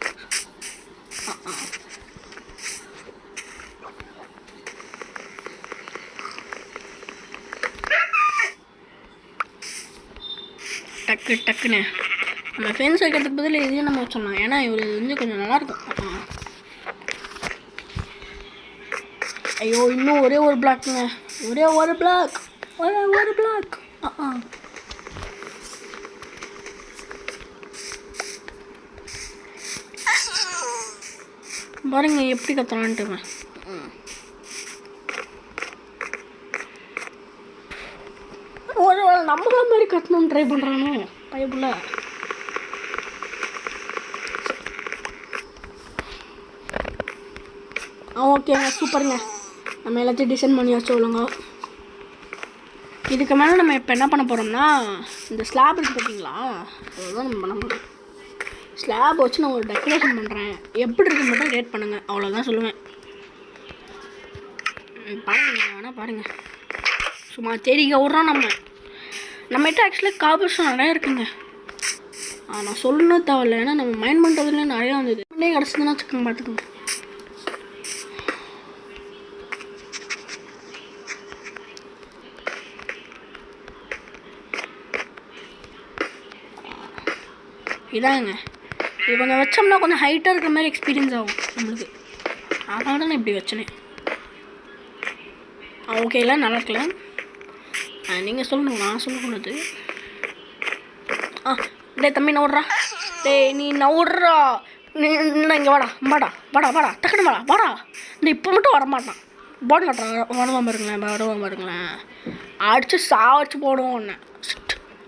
டக்கு டக்குன்னு நம்ம ஃபென்ஸ் வைக்கிறதுக்கு பதில் இதையும் நம்ம வச்சோம்னா, ஏன்னா இவர் வந்து கொஞ்சம் நல்லாயிருக்கும். ஐயோ இன்னும் ஒரே ஒரு பிளாக்குங்க, ஒரே ஒரு பிளாக், ஒரு பிளாக். பாருங்க எப்படி கத்தலான்ட்டுங்க. ஒரு வேளை நம்மள மாதிரி கட்டணும்னு ட்ரை பண்ணுறானோ பைப்புல. ஓகேங்க, சூப்பருங்க. நம்ம எல்லாத்தையும் டிசைன் பண்ணி வச்சு ஒழுங்க. இதுக்கு மேலே நம்ம இப்போ என்ன பண்ண போகிறோம்னா, இந்த ஸ்லாப் இருக்குது பார்த்தீங்களா, அதுதான் நம்ம பண்ண போகிறோம். ஸ்லாப் வச்சு நான் ஒரு டெக்கரேஷன் பண்ணுறேன். எப்படி இருக்குன்னு மட்டும் ரேட் பண்ணுங்கள், அவ்வளோதான் சொல்லுவேன். பாருங்கள், வேணால் பாருங்கள். சும்மா தெரிக்க விட்றோம். நம்மகிட்ட ஆக்சுவலாக காபர்ஸும் நிறையா இருக்குங்க. நான் சொல்லணும் தேவையில்லை, ஏன்னா நம்ம மைண்ட் பண்ணுறதுல நிறையா வந்தது. முன்னே கிடச்சதுன்னா வச்சுக்கோங்க, பார்த்துக்கோங்க. இதாங்க, இது கொஞ்சம் வச்சோம்னா கொஞ்சம் ஹைட்டாக இருக்கிற மாதிரி எக்ஸ்பீரியன்ஸ் ஆகும் நம்மளுக்கு. அதனால தான் நான் இப்படி வச்சேனே. ஓகேல, நல்லா இருக்கலாம். நீங்கள் சொல்லணும், நான் சொல்லக்கூடாது. டே தம்பி நவுட்றா, டே நீ நவுட்றா, நீ இங்கே வாடா வாடா வாடா வாடா டக்குனு வாடா வாடா. இந்த இப்போ மட்டும் வரமாட்டான். போர்டு கட்டுறான், வருவான் பாருங்களேன். அடித்து சாவடிச்சு போடுவோம் ஒன்று.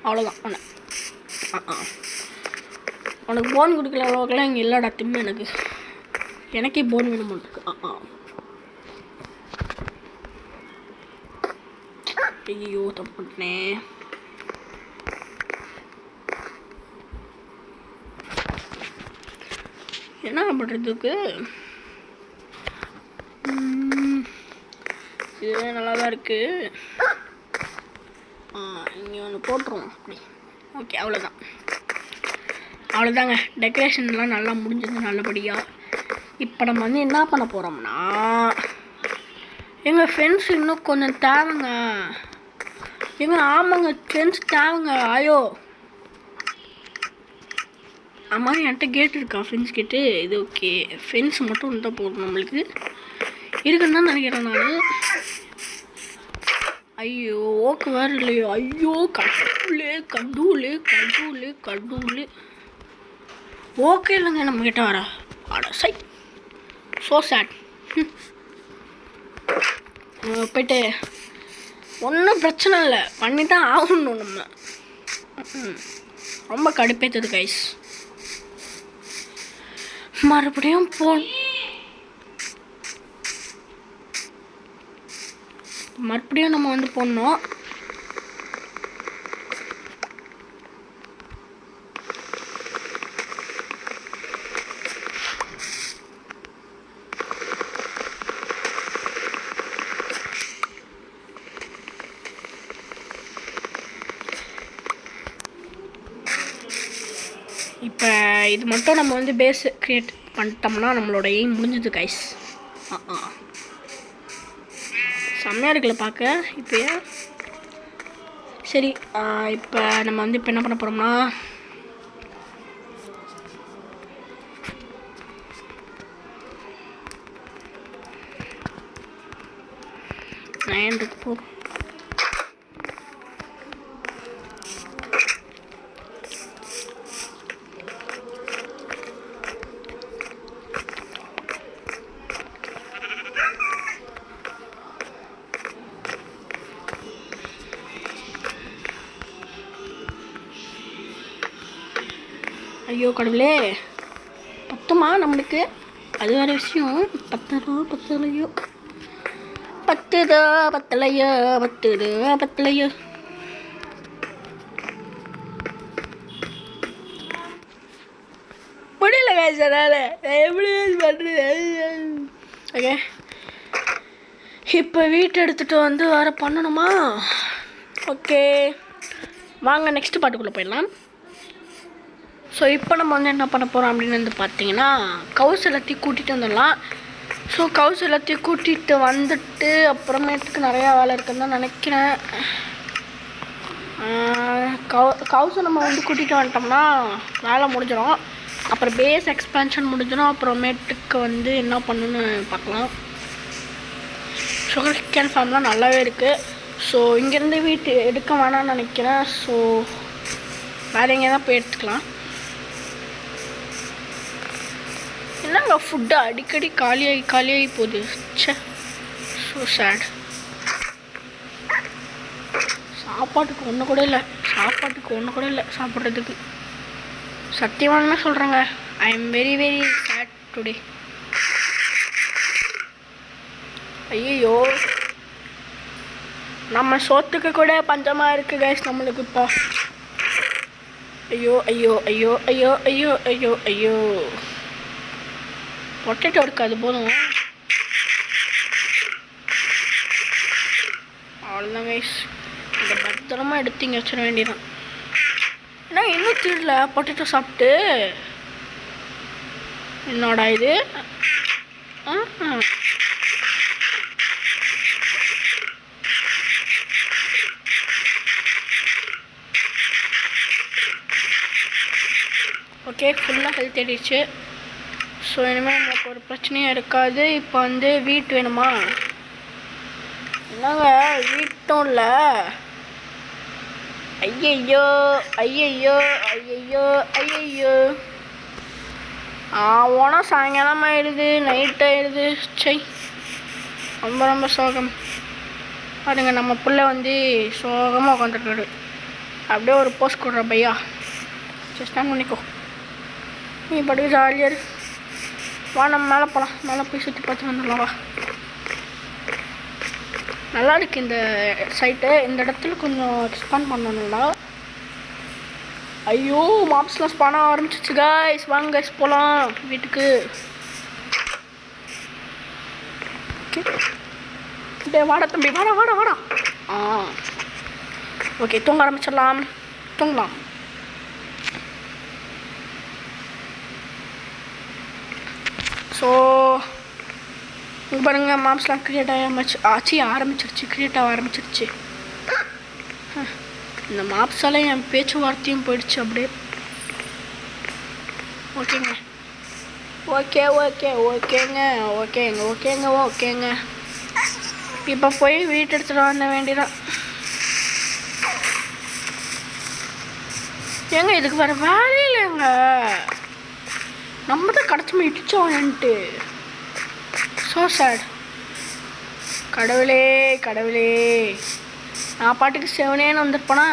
அவ்வளோதான் ஒன்று. உனக்கு போன் கொடுக்கல அளவுக்குலாம் இங்கே இல்லைடா திம்மு. எனக்கே போன் வேணும் இருக்கு. ஐயோ தப்பு பண்ணிட்டேன். என்ன பண்ணுறதுக்கு? இது நல்லா தான் இருக்குது. இங்கே ஒன்று போட்டுருவோம் அப்படி. ஓகே, அவ்வளோதாங்க. டெக்கரேஷன்லாம் நல்லா முடிஞ்சது நல்லபடியாக. இப்போ நம்ம வந்து என்ன பண்ண போகிறோம்னா, எங்கள் ஃப்ரெண்ட்ஸ் இன்னும் கொஞ்சம் தேவைங்க. ஆமாங்க, ஃப்ரெண்ட்ஸ் தேவைங்க. ஐயோ மாதிரி என்கிட்ட கேட் இருக்கா, ஃப்ரெண்ட்ஸ் கேட்டு. இது ஓகே, ஃப்ரெண்ட்ஸ் மட்டும் இருந்தால் போதும் நம்மளுக்கு. இருக்குன்னு தான் நினைக்கிறேன் நான். ஐயோ ஓக்கு வேறு இல்லையோ. ஐயோ கடவுளே. ஓகே இல்லைங்க, நம்மக்கிட்ட வர சை. So sad. போய்ட்டு ஒன்றும் பிரச்சனை இல்லை, பண்ணி தான் ஆகணும் நம்ம. ரொம்ப கடுப்பேற்றுது கைஸ். மறுபடியும் நம்ம வந்து போடணும். இப்போ இது மட்டும் நம்ம வந்து பேஸ் க்ரியேட் பண்ணிட்டோம்னா நம்மளோட எய்ம் முடிஞ்சது கைஸ். செம்மையாக இருக்குல்ல பார்க்க இப்போயே. சரி, இப்போ நம்ம வந்து இப்போ என்ன பண்ண போகிறோம்னா, நயன்ருக்கு போ. ஐயோ கடவுளே, பத்துமா நம்மளுக்கு? அது வேறு விஷயம். பத்தலையோ முடியல பேசுறதால எப்படி பண்ணுறது? ஓகே, இப்போ வீட்டை எடுத்துகிட்டு வந்து வேறு பண்ணணுமா? ஓகே வாங்க நெக்ஸ்ட் பாட்டுக்குள்ளே போயிடலாம். ஸோ இப்போ நம்ம வந்து என்ன பண்ண போகிறோம் அப்படின்னு வந்து பார்த்தீங்கன்னா, கவுஸ் எல்லாத்தையும் கூட்டிகிட்டு வந்துடலாம். ஸோ கவுஸ் எல்லாத்தையும் கூட்டிகிட்டு வந்துட்டு அப்புறமேட்டுக்கு நிறையா வேலை இருக்குன்னு தான் நினைக்கிறேன். கவுஸை நம்ம வந்து கூட்டிகிட்டு வந்துட்டோம்னா வேலை முடிஞ்சிடும். அப்புறம் பேஸ் எக்ஸ்பேன்ஷன் முடிஞ்சிடும். அப்புறமேட்டுக்கு வந்து என்ன பண்ணுன்னு பார்க்கலாம். சுகர் கேன் ஃபார்ம்லாம் நல்லாவே இருக்குது. ஸோ இங்கேருந்து வீட்டு எடுக்க வேணாம்னு நினைக்கிறேன். ஸோ வேறு எங்கே தான் போய் எடுத்துக்கலாம். என்னங்க ஃபுட்டு அடிக்கடி காலியாகி போகுது. So sad. சாப்பாட்டுக்கு ஒன்று கூட இல்லை, சாப்பிட்றதுக்கு. சத்தியமானமே சொல்கிறேங்க, I am very very sad today. ஐயோ, நம்ம சோத்துக்கு கூட பஞ்சமாக இருக்குது கைஸ் நம்மளுக்கு இப்போ. ஐயோ ஐயோ ஐயோ ஐயோ ஐயோ ஐயோ ஐயோ, பொட்டேட்டோ இருக்காது போதும். அவ்வளோதான் கைஸ், இதை பத்திரமா எடுத்தீங்க வச்சிட வேண்டியதான். ஏன்னா இன்னும் தெரியல பொட்டேட்டோ சாப்பிட்டு. என்னோட இது ஓகே, ஃபுல்லாக ஹெல்த் ஏறிடுச்சு. ஸோ இனிமேல் நம்மளுக்கு ஒரு பிரச்சனையும் இருக்காது. இப்போ வந்து வீட் வேணுமா? என்னங்க வீட்டும் இல்லை. ஐயையோ ஐயையோ ஐயையோ ஐயையோ, ஆவோனா சாயங்காலம் ஆயிடுது, நைட் ஆயிடுது. சை, ரொம்ப ரொம்ப சோகம். பாருங்க நம்ம பிள்ளை வந்து சோகமாக உட்காந்துருக்காரு. அப்படியே ஒரு போஸ்ட் கொடுற பையா, ஜஸ்ட் ஆன் பண்ணிக்கோ, நீ படுக்க ஜாலியாக இரு. வா நம்ம மேலே போகலாம், மேலே போய் சுற்றி பார்த்து வந்துடலாம். வா, நல்லா இருக்கு இந்த சைட்டு. இந்த இடத்துல கொஞ்சம் எக்ஸ்பேண்ட் பண்ணணும்ல. ஐயோ, மாப்ஸ்லாம் ஸ்பான ஆரம்பிச்சிச்சு கைஸ். வாங்க கைஸ் போகலாம் வீட்டுக்கு. ஓகே, வாடா தம்பி, வாடா வாடா வாடா. ஓகே, தூங்க ஆரம்பிச்சிடலாம், தூங்கலாம். ஸோ பாருங்க, மாம்ஸ்லாம் க்ரியேட் ஆரம்பிச்சிருச்சு. இந்த மாப்ஸால என் பேச்சுவார்த்தையும் போயிடுச்சு அப்படியே. ஓகேங்க ஓகேங்க. இப்போ போய் வீட்டு எடுத்துகிட்டு வந்த வேண்டியதான். ஏங்க இதுக்கு வேறு வேலை இல்லைங்க, நம்ம தான் கிடச்சி இடிச்சோன்ட்டு. So sad. கடவுளே, நான் பாட்டுக்கு செவனேன்னு வந்துருப்பேனா.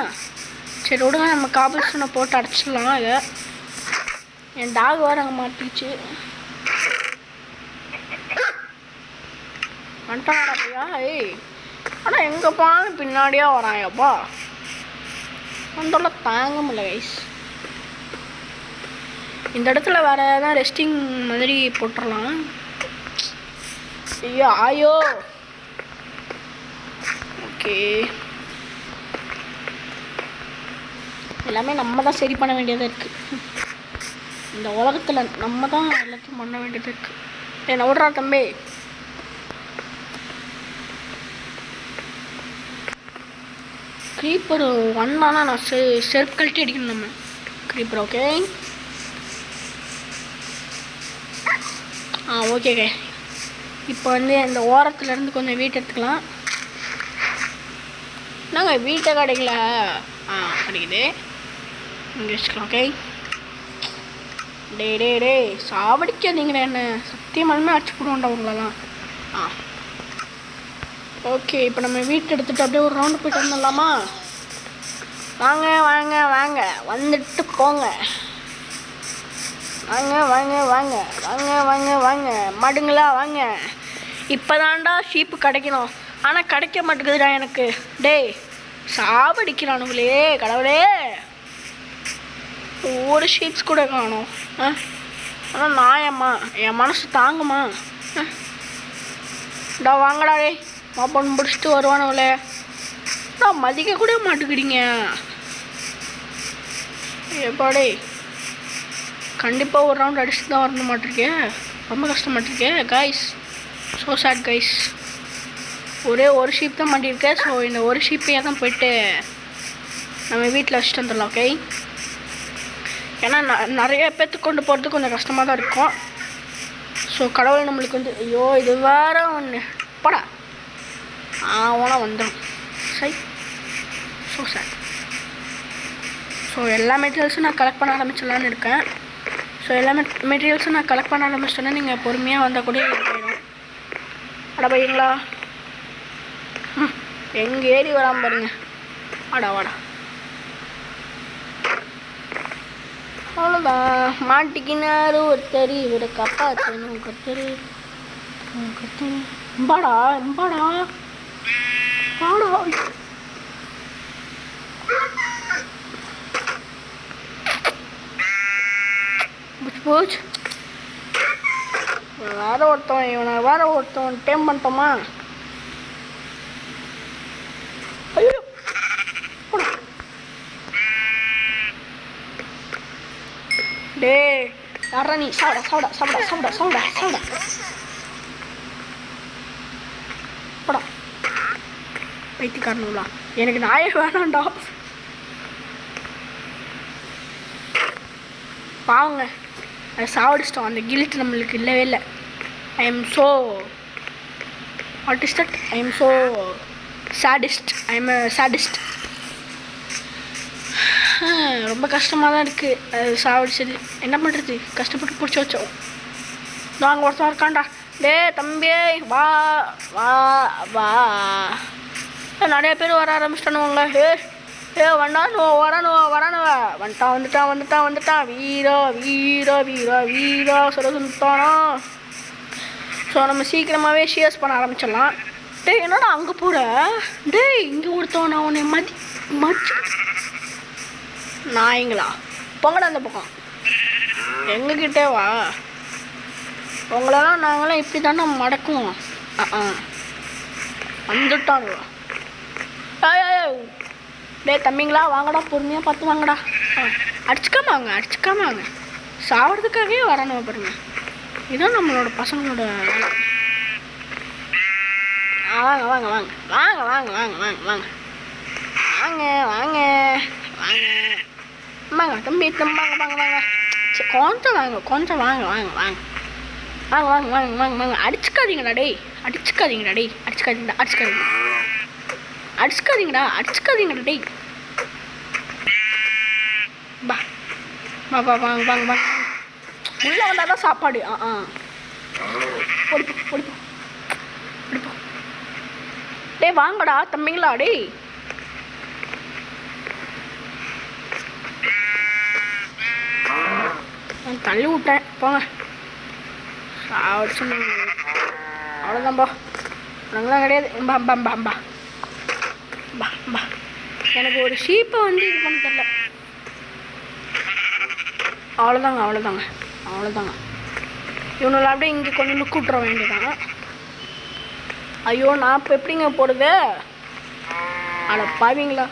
சரி விடுங்க, நம்ம காபல் ஸ்டோனை போட்டு அடைச்சிடலாம். இதை என் டாக் வேறு அங்கே மாட்டிச்சு. வந்துட்டாடா பையா. ஆனால் எங்கே போனாலும் பின்னாடியே வரான்ப்பா. வந்தாலும் தாங்க முடியல கைஸ். இந்த இடத்துல வேறு ஏதாவது ரெஸ்டிங் மாதிரி போட்டுடலாம். ஐயோ ஓகே, எல்லாமே நம்ம தான் சரி பண்ண வேண்டியதாக இருக்குது. இந்த உலகத்தில் நம்ம தான் எல்லாத்தையும் பண்ண வேண்டியது இருக்குது. என்ன விட்றா தம்பி. க்ரீப்பர் வந்தானா நான் செருப்பு கழட்டி அடிக்கணும் நம்ம க்ரீப்பர். ஓகே ஓகேங்க. இப்போ வந்து இந்த ஓரத்துலேருந்து கொஞ்சம் வீட்டை எடுத்துக்கலாம். நாங்கள் வீட்டை கிடைக்கல. கிடைக்குது, இங்கே வச்சுக்கலாம். ஓகே, டே சாவடிக்காதீங்களே என்ன, சத்தியமாலுமே அடிச்சு போடுவோண்டா உங்களெல்லாம். ஓகே, இப்போ நம்ம வீட்டை எடுத்துகிட்டு அப்படியே ஒரு ரவுண்டு போய்ட்டு வந்துடலாமா? வாங்க வாங்க வாங்க, வந்துட்டு போங்க. வாங்க வாங்க வாங்க வாங்க வாங்க வாங்க மாடுங்களா வாங்க. இப்போ தான்டா ஷீப்பு கிடைக்கணும், ஆனால் கிடைக்க மாட்டேங்குதுடா எனக்கு. டேய் சாவடிக்கிறானுங்களே கடவுளே, ஒரு ஷீப்ஸ் கூட காணும். ஆனால் நாயம்மா என் மனசு தாங்குமா? டா வாங்கடா டே, மாப்பன் பிடிச்சிட்டு வருவானுங்களே. நான் மதிக்க கூட மாட்டுக்கிறீங்க எப்பாடே. கண்டிப்பாக ஒரு ரவுண்ட் அடிச்சுட்டு தான் வரணும் மாட்டிருக்கேன். ரொம்ப கஷ்டமாட்டிருக்கேன் கைஸ். So sad guys. ஒரே ஒரு ஷீப் தான் மாட்டியிருக்கேன். ஸோ இந்த ஒரு ஷீப்பையே தான் போயிட்டு நம்ம வீட்டில் வச்சுட்டு வந்துடலாம். ஓகே, ஏன்னா நிறைய பேர்த்துக்கு கொண்டு போகிறது கொஞ்சம் கஷ்டமாக தான் இருக்கும். ஸோ கடவுள் நம்மளுக்கு வந்து ஐயோ இது வேற ஒன்று படா ஆவலாம் வந்துடும். சரி, ஸோ சேட். ஸோ எல்லா மெட்டீரியல்ஸும் நான் கலெக்ட் பண்ண ஆரம்பிச்சிடலான்னு இருக்கேன். ஸோ எல்லா மெட்டீரியல்ஸும் நான் கலெக்ட் பண்ண ஆரம்பிச்சிட்டேன்னா நீங்கள் பொறுமையாக வந்தால் கூட போயிடும். அட பையங்களா, எங்கே ஏறி வராமல் பாருங்க. வாடா வாடா. அவ்வளோதான், மாட்டிக்கினாரு ஒருத்தர், இவரை காப்பாற்றணும் கத்தரு கத்தரு. இம்பாடா இம்பாடா வாடா. போச்சு இவனை வேற ஒருத்தவன் டேம் பண்ணிட்டோமா. ஐயோ டே யாரா நீ? சாப்பிட சாப்பிட சாப்பிட சாப்பிட சாப்பிட சாப்பிட படா பைத்தியக்காரனுங்களா. எனக்கு நாயே வேணாண்டா. பாவங்க அதை சாவடிச்சிட்டோம். அந்த கில்ட் நம்மளுக்கு இல்லவே இல்லை. I am so what is that? I am so sadist. I am sadist. ரொம்ப கஷ்டமாக தான் இருக்குது அது சாவடிச்சது. என்ன பண்ணுறது, கஷ்டப்பட்டு பிடிச்சி வச்சோம். நாங்கள் ஒருத்தன் இருக்காண்டா. டே தம்பி வா வா வா. நிறைய பேர் வர ஆரம்பிச்சிட்டானுவாங்க. ஏ வண்டானுவோ வரானுவோ வரானுவ வந்துட்டான் வந்துட்டான் வந்துட்டான் வந்துட்டான். வீரா வீரா வீரா வீரா சொல்ல சொல்லிட்டானா. ஸோ நம்ம சீக்கிரமாகவே ஷேர்ஸ் பண்ண ஆரம்பிச்சிடலாம். டே என்னடா அங்கே போகிற? டே இங்கே ஒருத்தவன் நான் உன்னை மச்சு நாய்ங்களா பொங்கடா அந்த பக்கம் எங்ககிட்டே வா. உங்களெல்லாம் நாங்களாம் இப்படி தானே மடக்குவோம். வந்துட்டானுவா. டே தம்பிங்களா வாங்கடா, பொறுமையாக பார்த்து வாங்கடா. அடிச்சுக்காம வாங்க. சாப்பிட்றதுக்காகவே வரணும் பாருங்க. இதுதான் நம்மளோட பசங்களோட. வாங்க வாங்க வாங்க வாங்க வாங்க வாங்க வாங்க வாங்க வாங்க வாங்க வாங்க வாங்க தம்பி வாங்க வாங்க வாங்க. சரி கொஞ்சம் வாங்க கொஞ்சம் வாங்க வாங்க வாங்க வாங்க வாங்க வாங்க வாங்க வாங்க. அடிச்சுக்காதீங்கடா டேய், அடிச்சுக்காதீங்கடா டேய், அடிச்சுக்காதீங்கடா அடிச்சுக்காதீங்கடா டேய். பா வா வா வாங்க வாங்க வாங்க. உள்ளே வந்தால் தான் சாப்பாடு. ஒடிப்போ ஒடிப்போ ஒடிப்போ. டேய் வாங்கடா தம்பிங்களா டேய். நான் தள்ளி விட்டேன் போங்க. சாப்பிடுச்சு அவ்வளோதான்பா. நாங்களாம் கிடையாது. பா பா பா பா பா பா. எனக்கு ஒரு ஷீப்பை வந்து இது பண்ண தெரில. அவ்வளோதாங்க. இவனெல்லாம் அப்படியே இங்கே கொஞ்சம் லுக்கு விட்டுற வேண்டியதாங்க. ஐயோ நான் இப்போ எப்படிங்க போடுது? அட பாவீங்களா,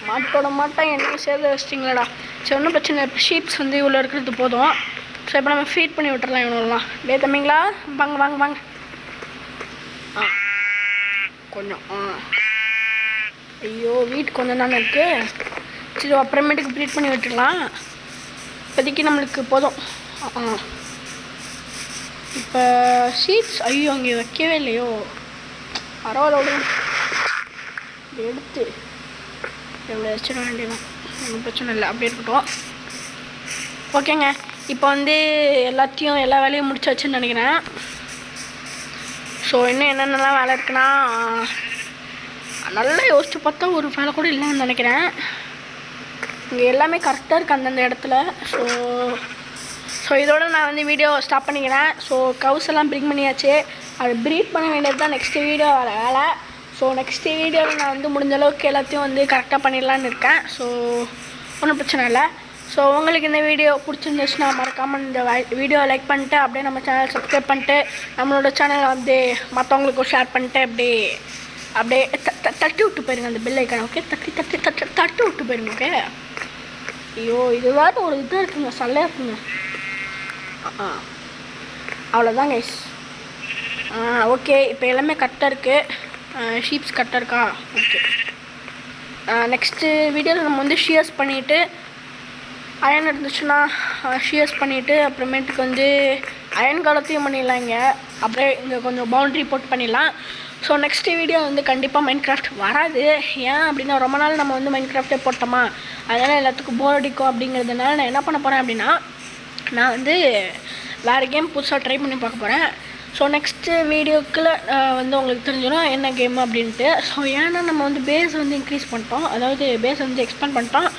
மாட்டோட மாட்டேன் என்னையும் சேர்த்து வச்சிட்டிங்களாடா. சரி ஒன்றும் பிரச்சனை இல்லை. இப்போ ஷீப்ஸ் வந்து இவ்வளோ இருக்கிறது போதும். ஸோ இப்போ நம்ம ஃபீட் பண்ணி விட்டுறலாம் இவனெல்லாம். டே தம்பிங்களா வாங்க வாங்க வாங்க. கொஞ்சம் ஐயோ வீட்டுக்கு கொஞ்சம் தானே இருக்குது. சரி அப்புறமேட்டுக்கு ப்ரீட் பண்ணி விட்டுடலாம். இப்போதைக்கு நம்மளுக்கு போதும். இப்போ ஷீட்ஸ் ஐயோ அங்கே வைக்கவே இல்லையோ. பரவாயில்ல எடுத்து எவ்வளோ வச்சிட வேண்டியதான். ஒன்றும் பிரச்சனை இல்லை, அப்படியே இருக்கட்டும். ஓகேங்க, இப்போ வந்து எல்லா வேலையும் முடிச்சு வச்சுன்னு நினைக்கிறேன். ஸோ இன்னும் என்னென்னலாம் வேலை இருக்குன்னா, நல்லா யோசிச்சு பார்த்தா ஒரு வேலை கூட இல்லைன்னு நினைக்கிறேன். இங்கே எல்லாமே கரெக்டாக இருக்குது அந்தந்த இடத்துல. ஸோ இதோட நான் வந்து வீடியோ ஸ்டாப் பண்ணிக்கிறேன். ஸோ கவுஸ் எல்லாம் ப்ரிங் பண்ணியாச்சு. அது ப்ரீட் பண்ண வேண்டியது தான் நெக்ஸ்ட்டு வீடியோ வேலை. ஸோ நெக்ஸ்ட்டு வீடியோவில் நான் வந்து முடிஞ்ச அளவுக்கு எல்லாத்தையும் வந்து கரெக்டாக பண்ணிடலான்னு இருக்கேன். ஸோ ஒன்றும் பிரச்சனை இல்லை. ஸோ உங்களுக்கு இந்த வீடியோ பிடிச்சிருந்துச்சுன்னா மறக்காமல் இந்த வீடியோவை லைக் பண்ணிட்டு அப்படியே நம்ம சேனல் சப்ஸ்கிரைப் பண்ணிட்டு நம்மளோட சேனலை வந்து மற்றவங்களுக்கும் ஷேர் பண்ணிட்டு அப்படியே தட்டி விட்டு போயிருங்க அந்த பெல் ஐக்கான. ஓகே, தட்டி விட்டு போயிருங்க. ஓகே. ஐயோ இது வேறு ஒரு இதாக இருக்குங்க, சல்லையாக இருக்குங்க. அவ்வளோதான் கைஸ். ஓகே, இப்போ எல்லாமே கரெக்டாக இருக்குது. ஷீப்ஸ் கரெக்டாக இருக்கா? ஓகே. நெக்ஸ்ட்டு வீடியோவில் நம்ம வந்து ஷியர்ஸ் பண்ணிவிட்டு அயன் இருந்துச்சுன்னா ஷியர்ஸ் பண்ணிவிட்டு அப்புறமேட்டுக்கு வந்து அயன் காலத்தையும் பண்ணிடலாம். அப்படியே இங்கே கொஞ்சம் பவுண்ட்ரி போட்டு பண்ணிடலாம். ஸோ நெக்ஸ்ட் வீடியோ வந்து கண்டிப்பாக மைன்கிராஃப்ட் வராது. ஏன் அப்படின்னா ரொம்ப நாள் நம்ம வந்து மைன்கிராஃப்டே போட்டோமா, அதனால் எல்லாத்துக்கும் போர் அடிக்கும். அப்படிங்கிறதுனால நான் என்ன பண்ண போகிறேன் அப்படின்னா, நான் வந்து வேறு கேம் புதுசாக ட்ரை பண்ணி பார்க்க போகிறேன். ஸோ நெக்ஸ்ட்டு வீடியோக்குள்ளே வந்து உங்களுக்கு தெரிஞ்சிடும் என்ன கேம் அப்படின்ட்டு. ஸோ ஏன்னா நம்ம வந்து பேஸ் வந்து இன்க்ரீஸ் பண்ணிட்டோம், அதாவது பேஸ் வந்து எக்ஸ்பேண்ட் பண்ணிட்டோம்.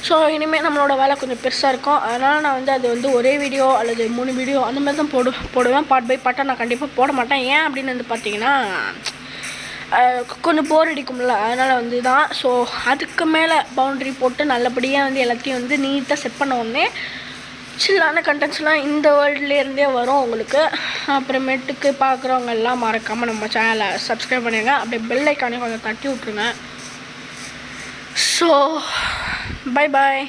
ஸோ இனிமேல் நம்மளோட வேலை கொஞ்சம் பெருசாக இருக்கும். அதனால் நான் வந்து அது வந்து ஒரே வீடியோ அல்லது 3 வீடியோ அந்த மாதிரி தான் போடுவேன். பார்ட் பை பார்ட்டாக நான் கண்டிப்பாக போட மாட்டேன். ஏன் அப்படின்னு வந்து பார்த்தீங்கன்னா கொஞ்சம் போர் அடிக்கும்ல, அதனால் வந்து தான். ஸோ அதுக்கு மேலே பவுண்ட்ரி போட்டு நல்லபடியாக வந்து எல்லாத்தையும் வந்து நீட்டாக செட் பண்ண உடனே சில்லான கண்டென்ட்ஸ்லாம் இந்த வேர்ல்ட்லேருந்தே வரும் உங்களுக்கு. அப்புறமேட்டுக்கு பார்க்குறவங்க எல்லாம் மறக்காமல் நம்ம சேனலை சப்ஸ்கிரைப் பண்ணிடுங்க. அப்படியே பெல் ஐக்கானே கொஞ்சம் தட்டி விட்ருங்க. So bye bye.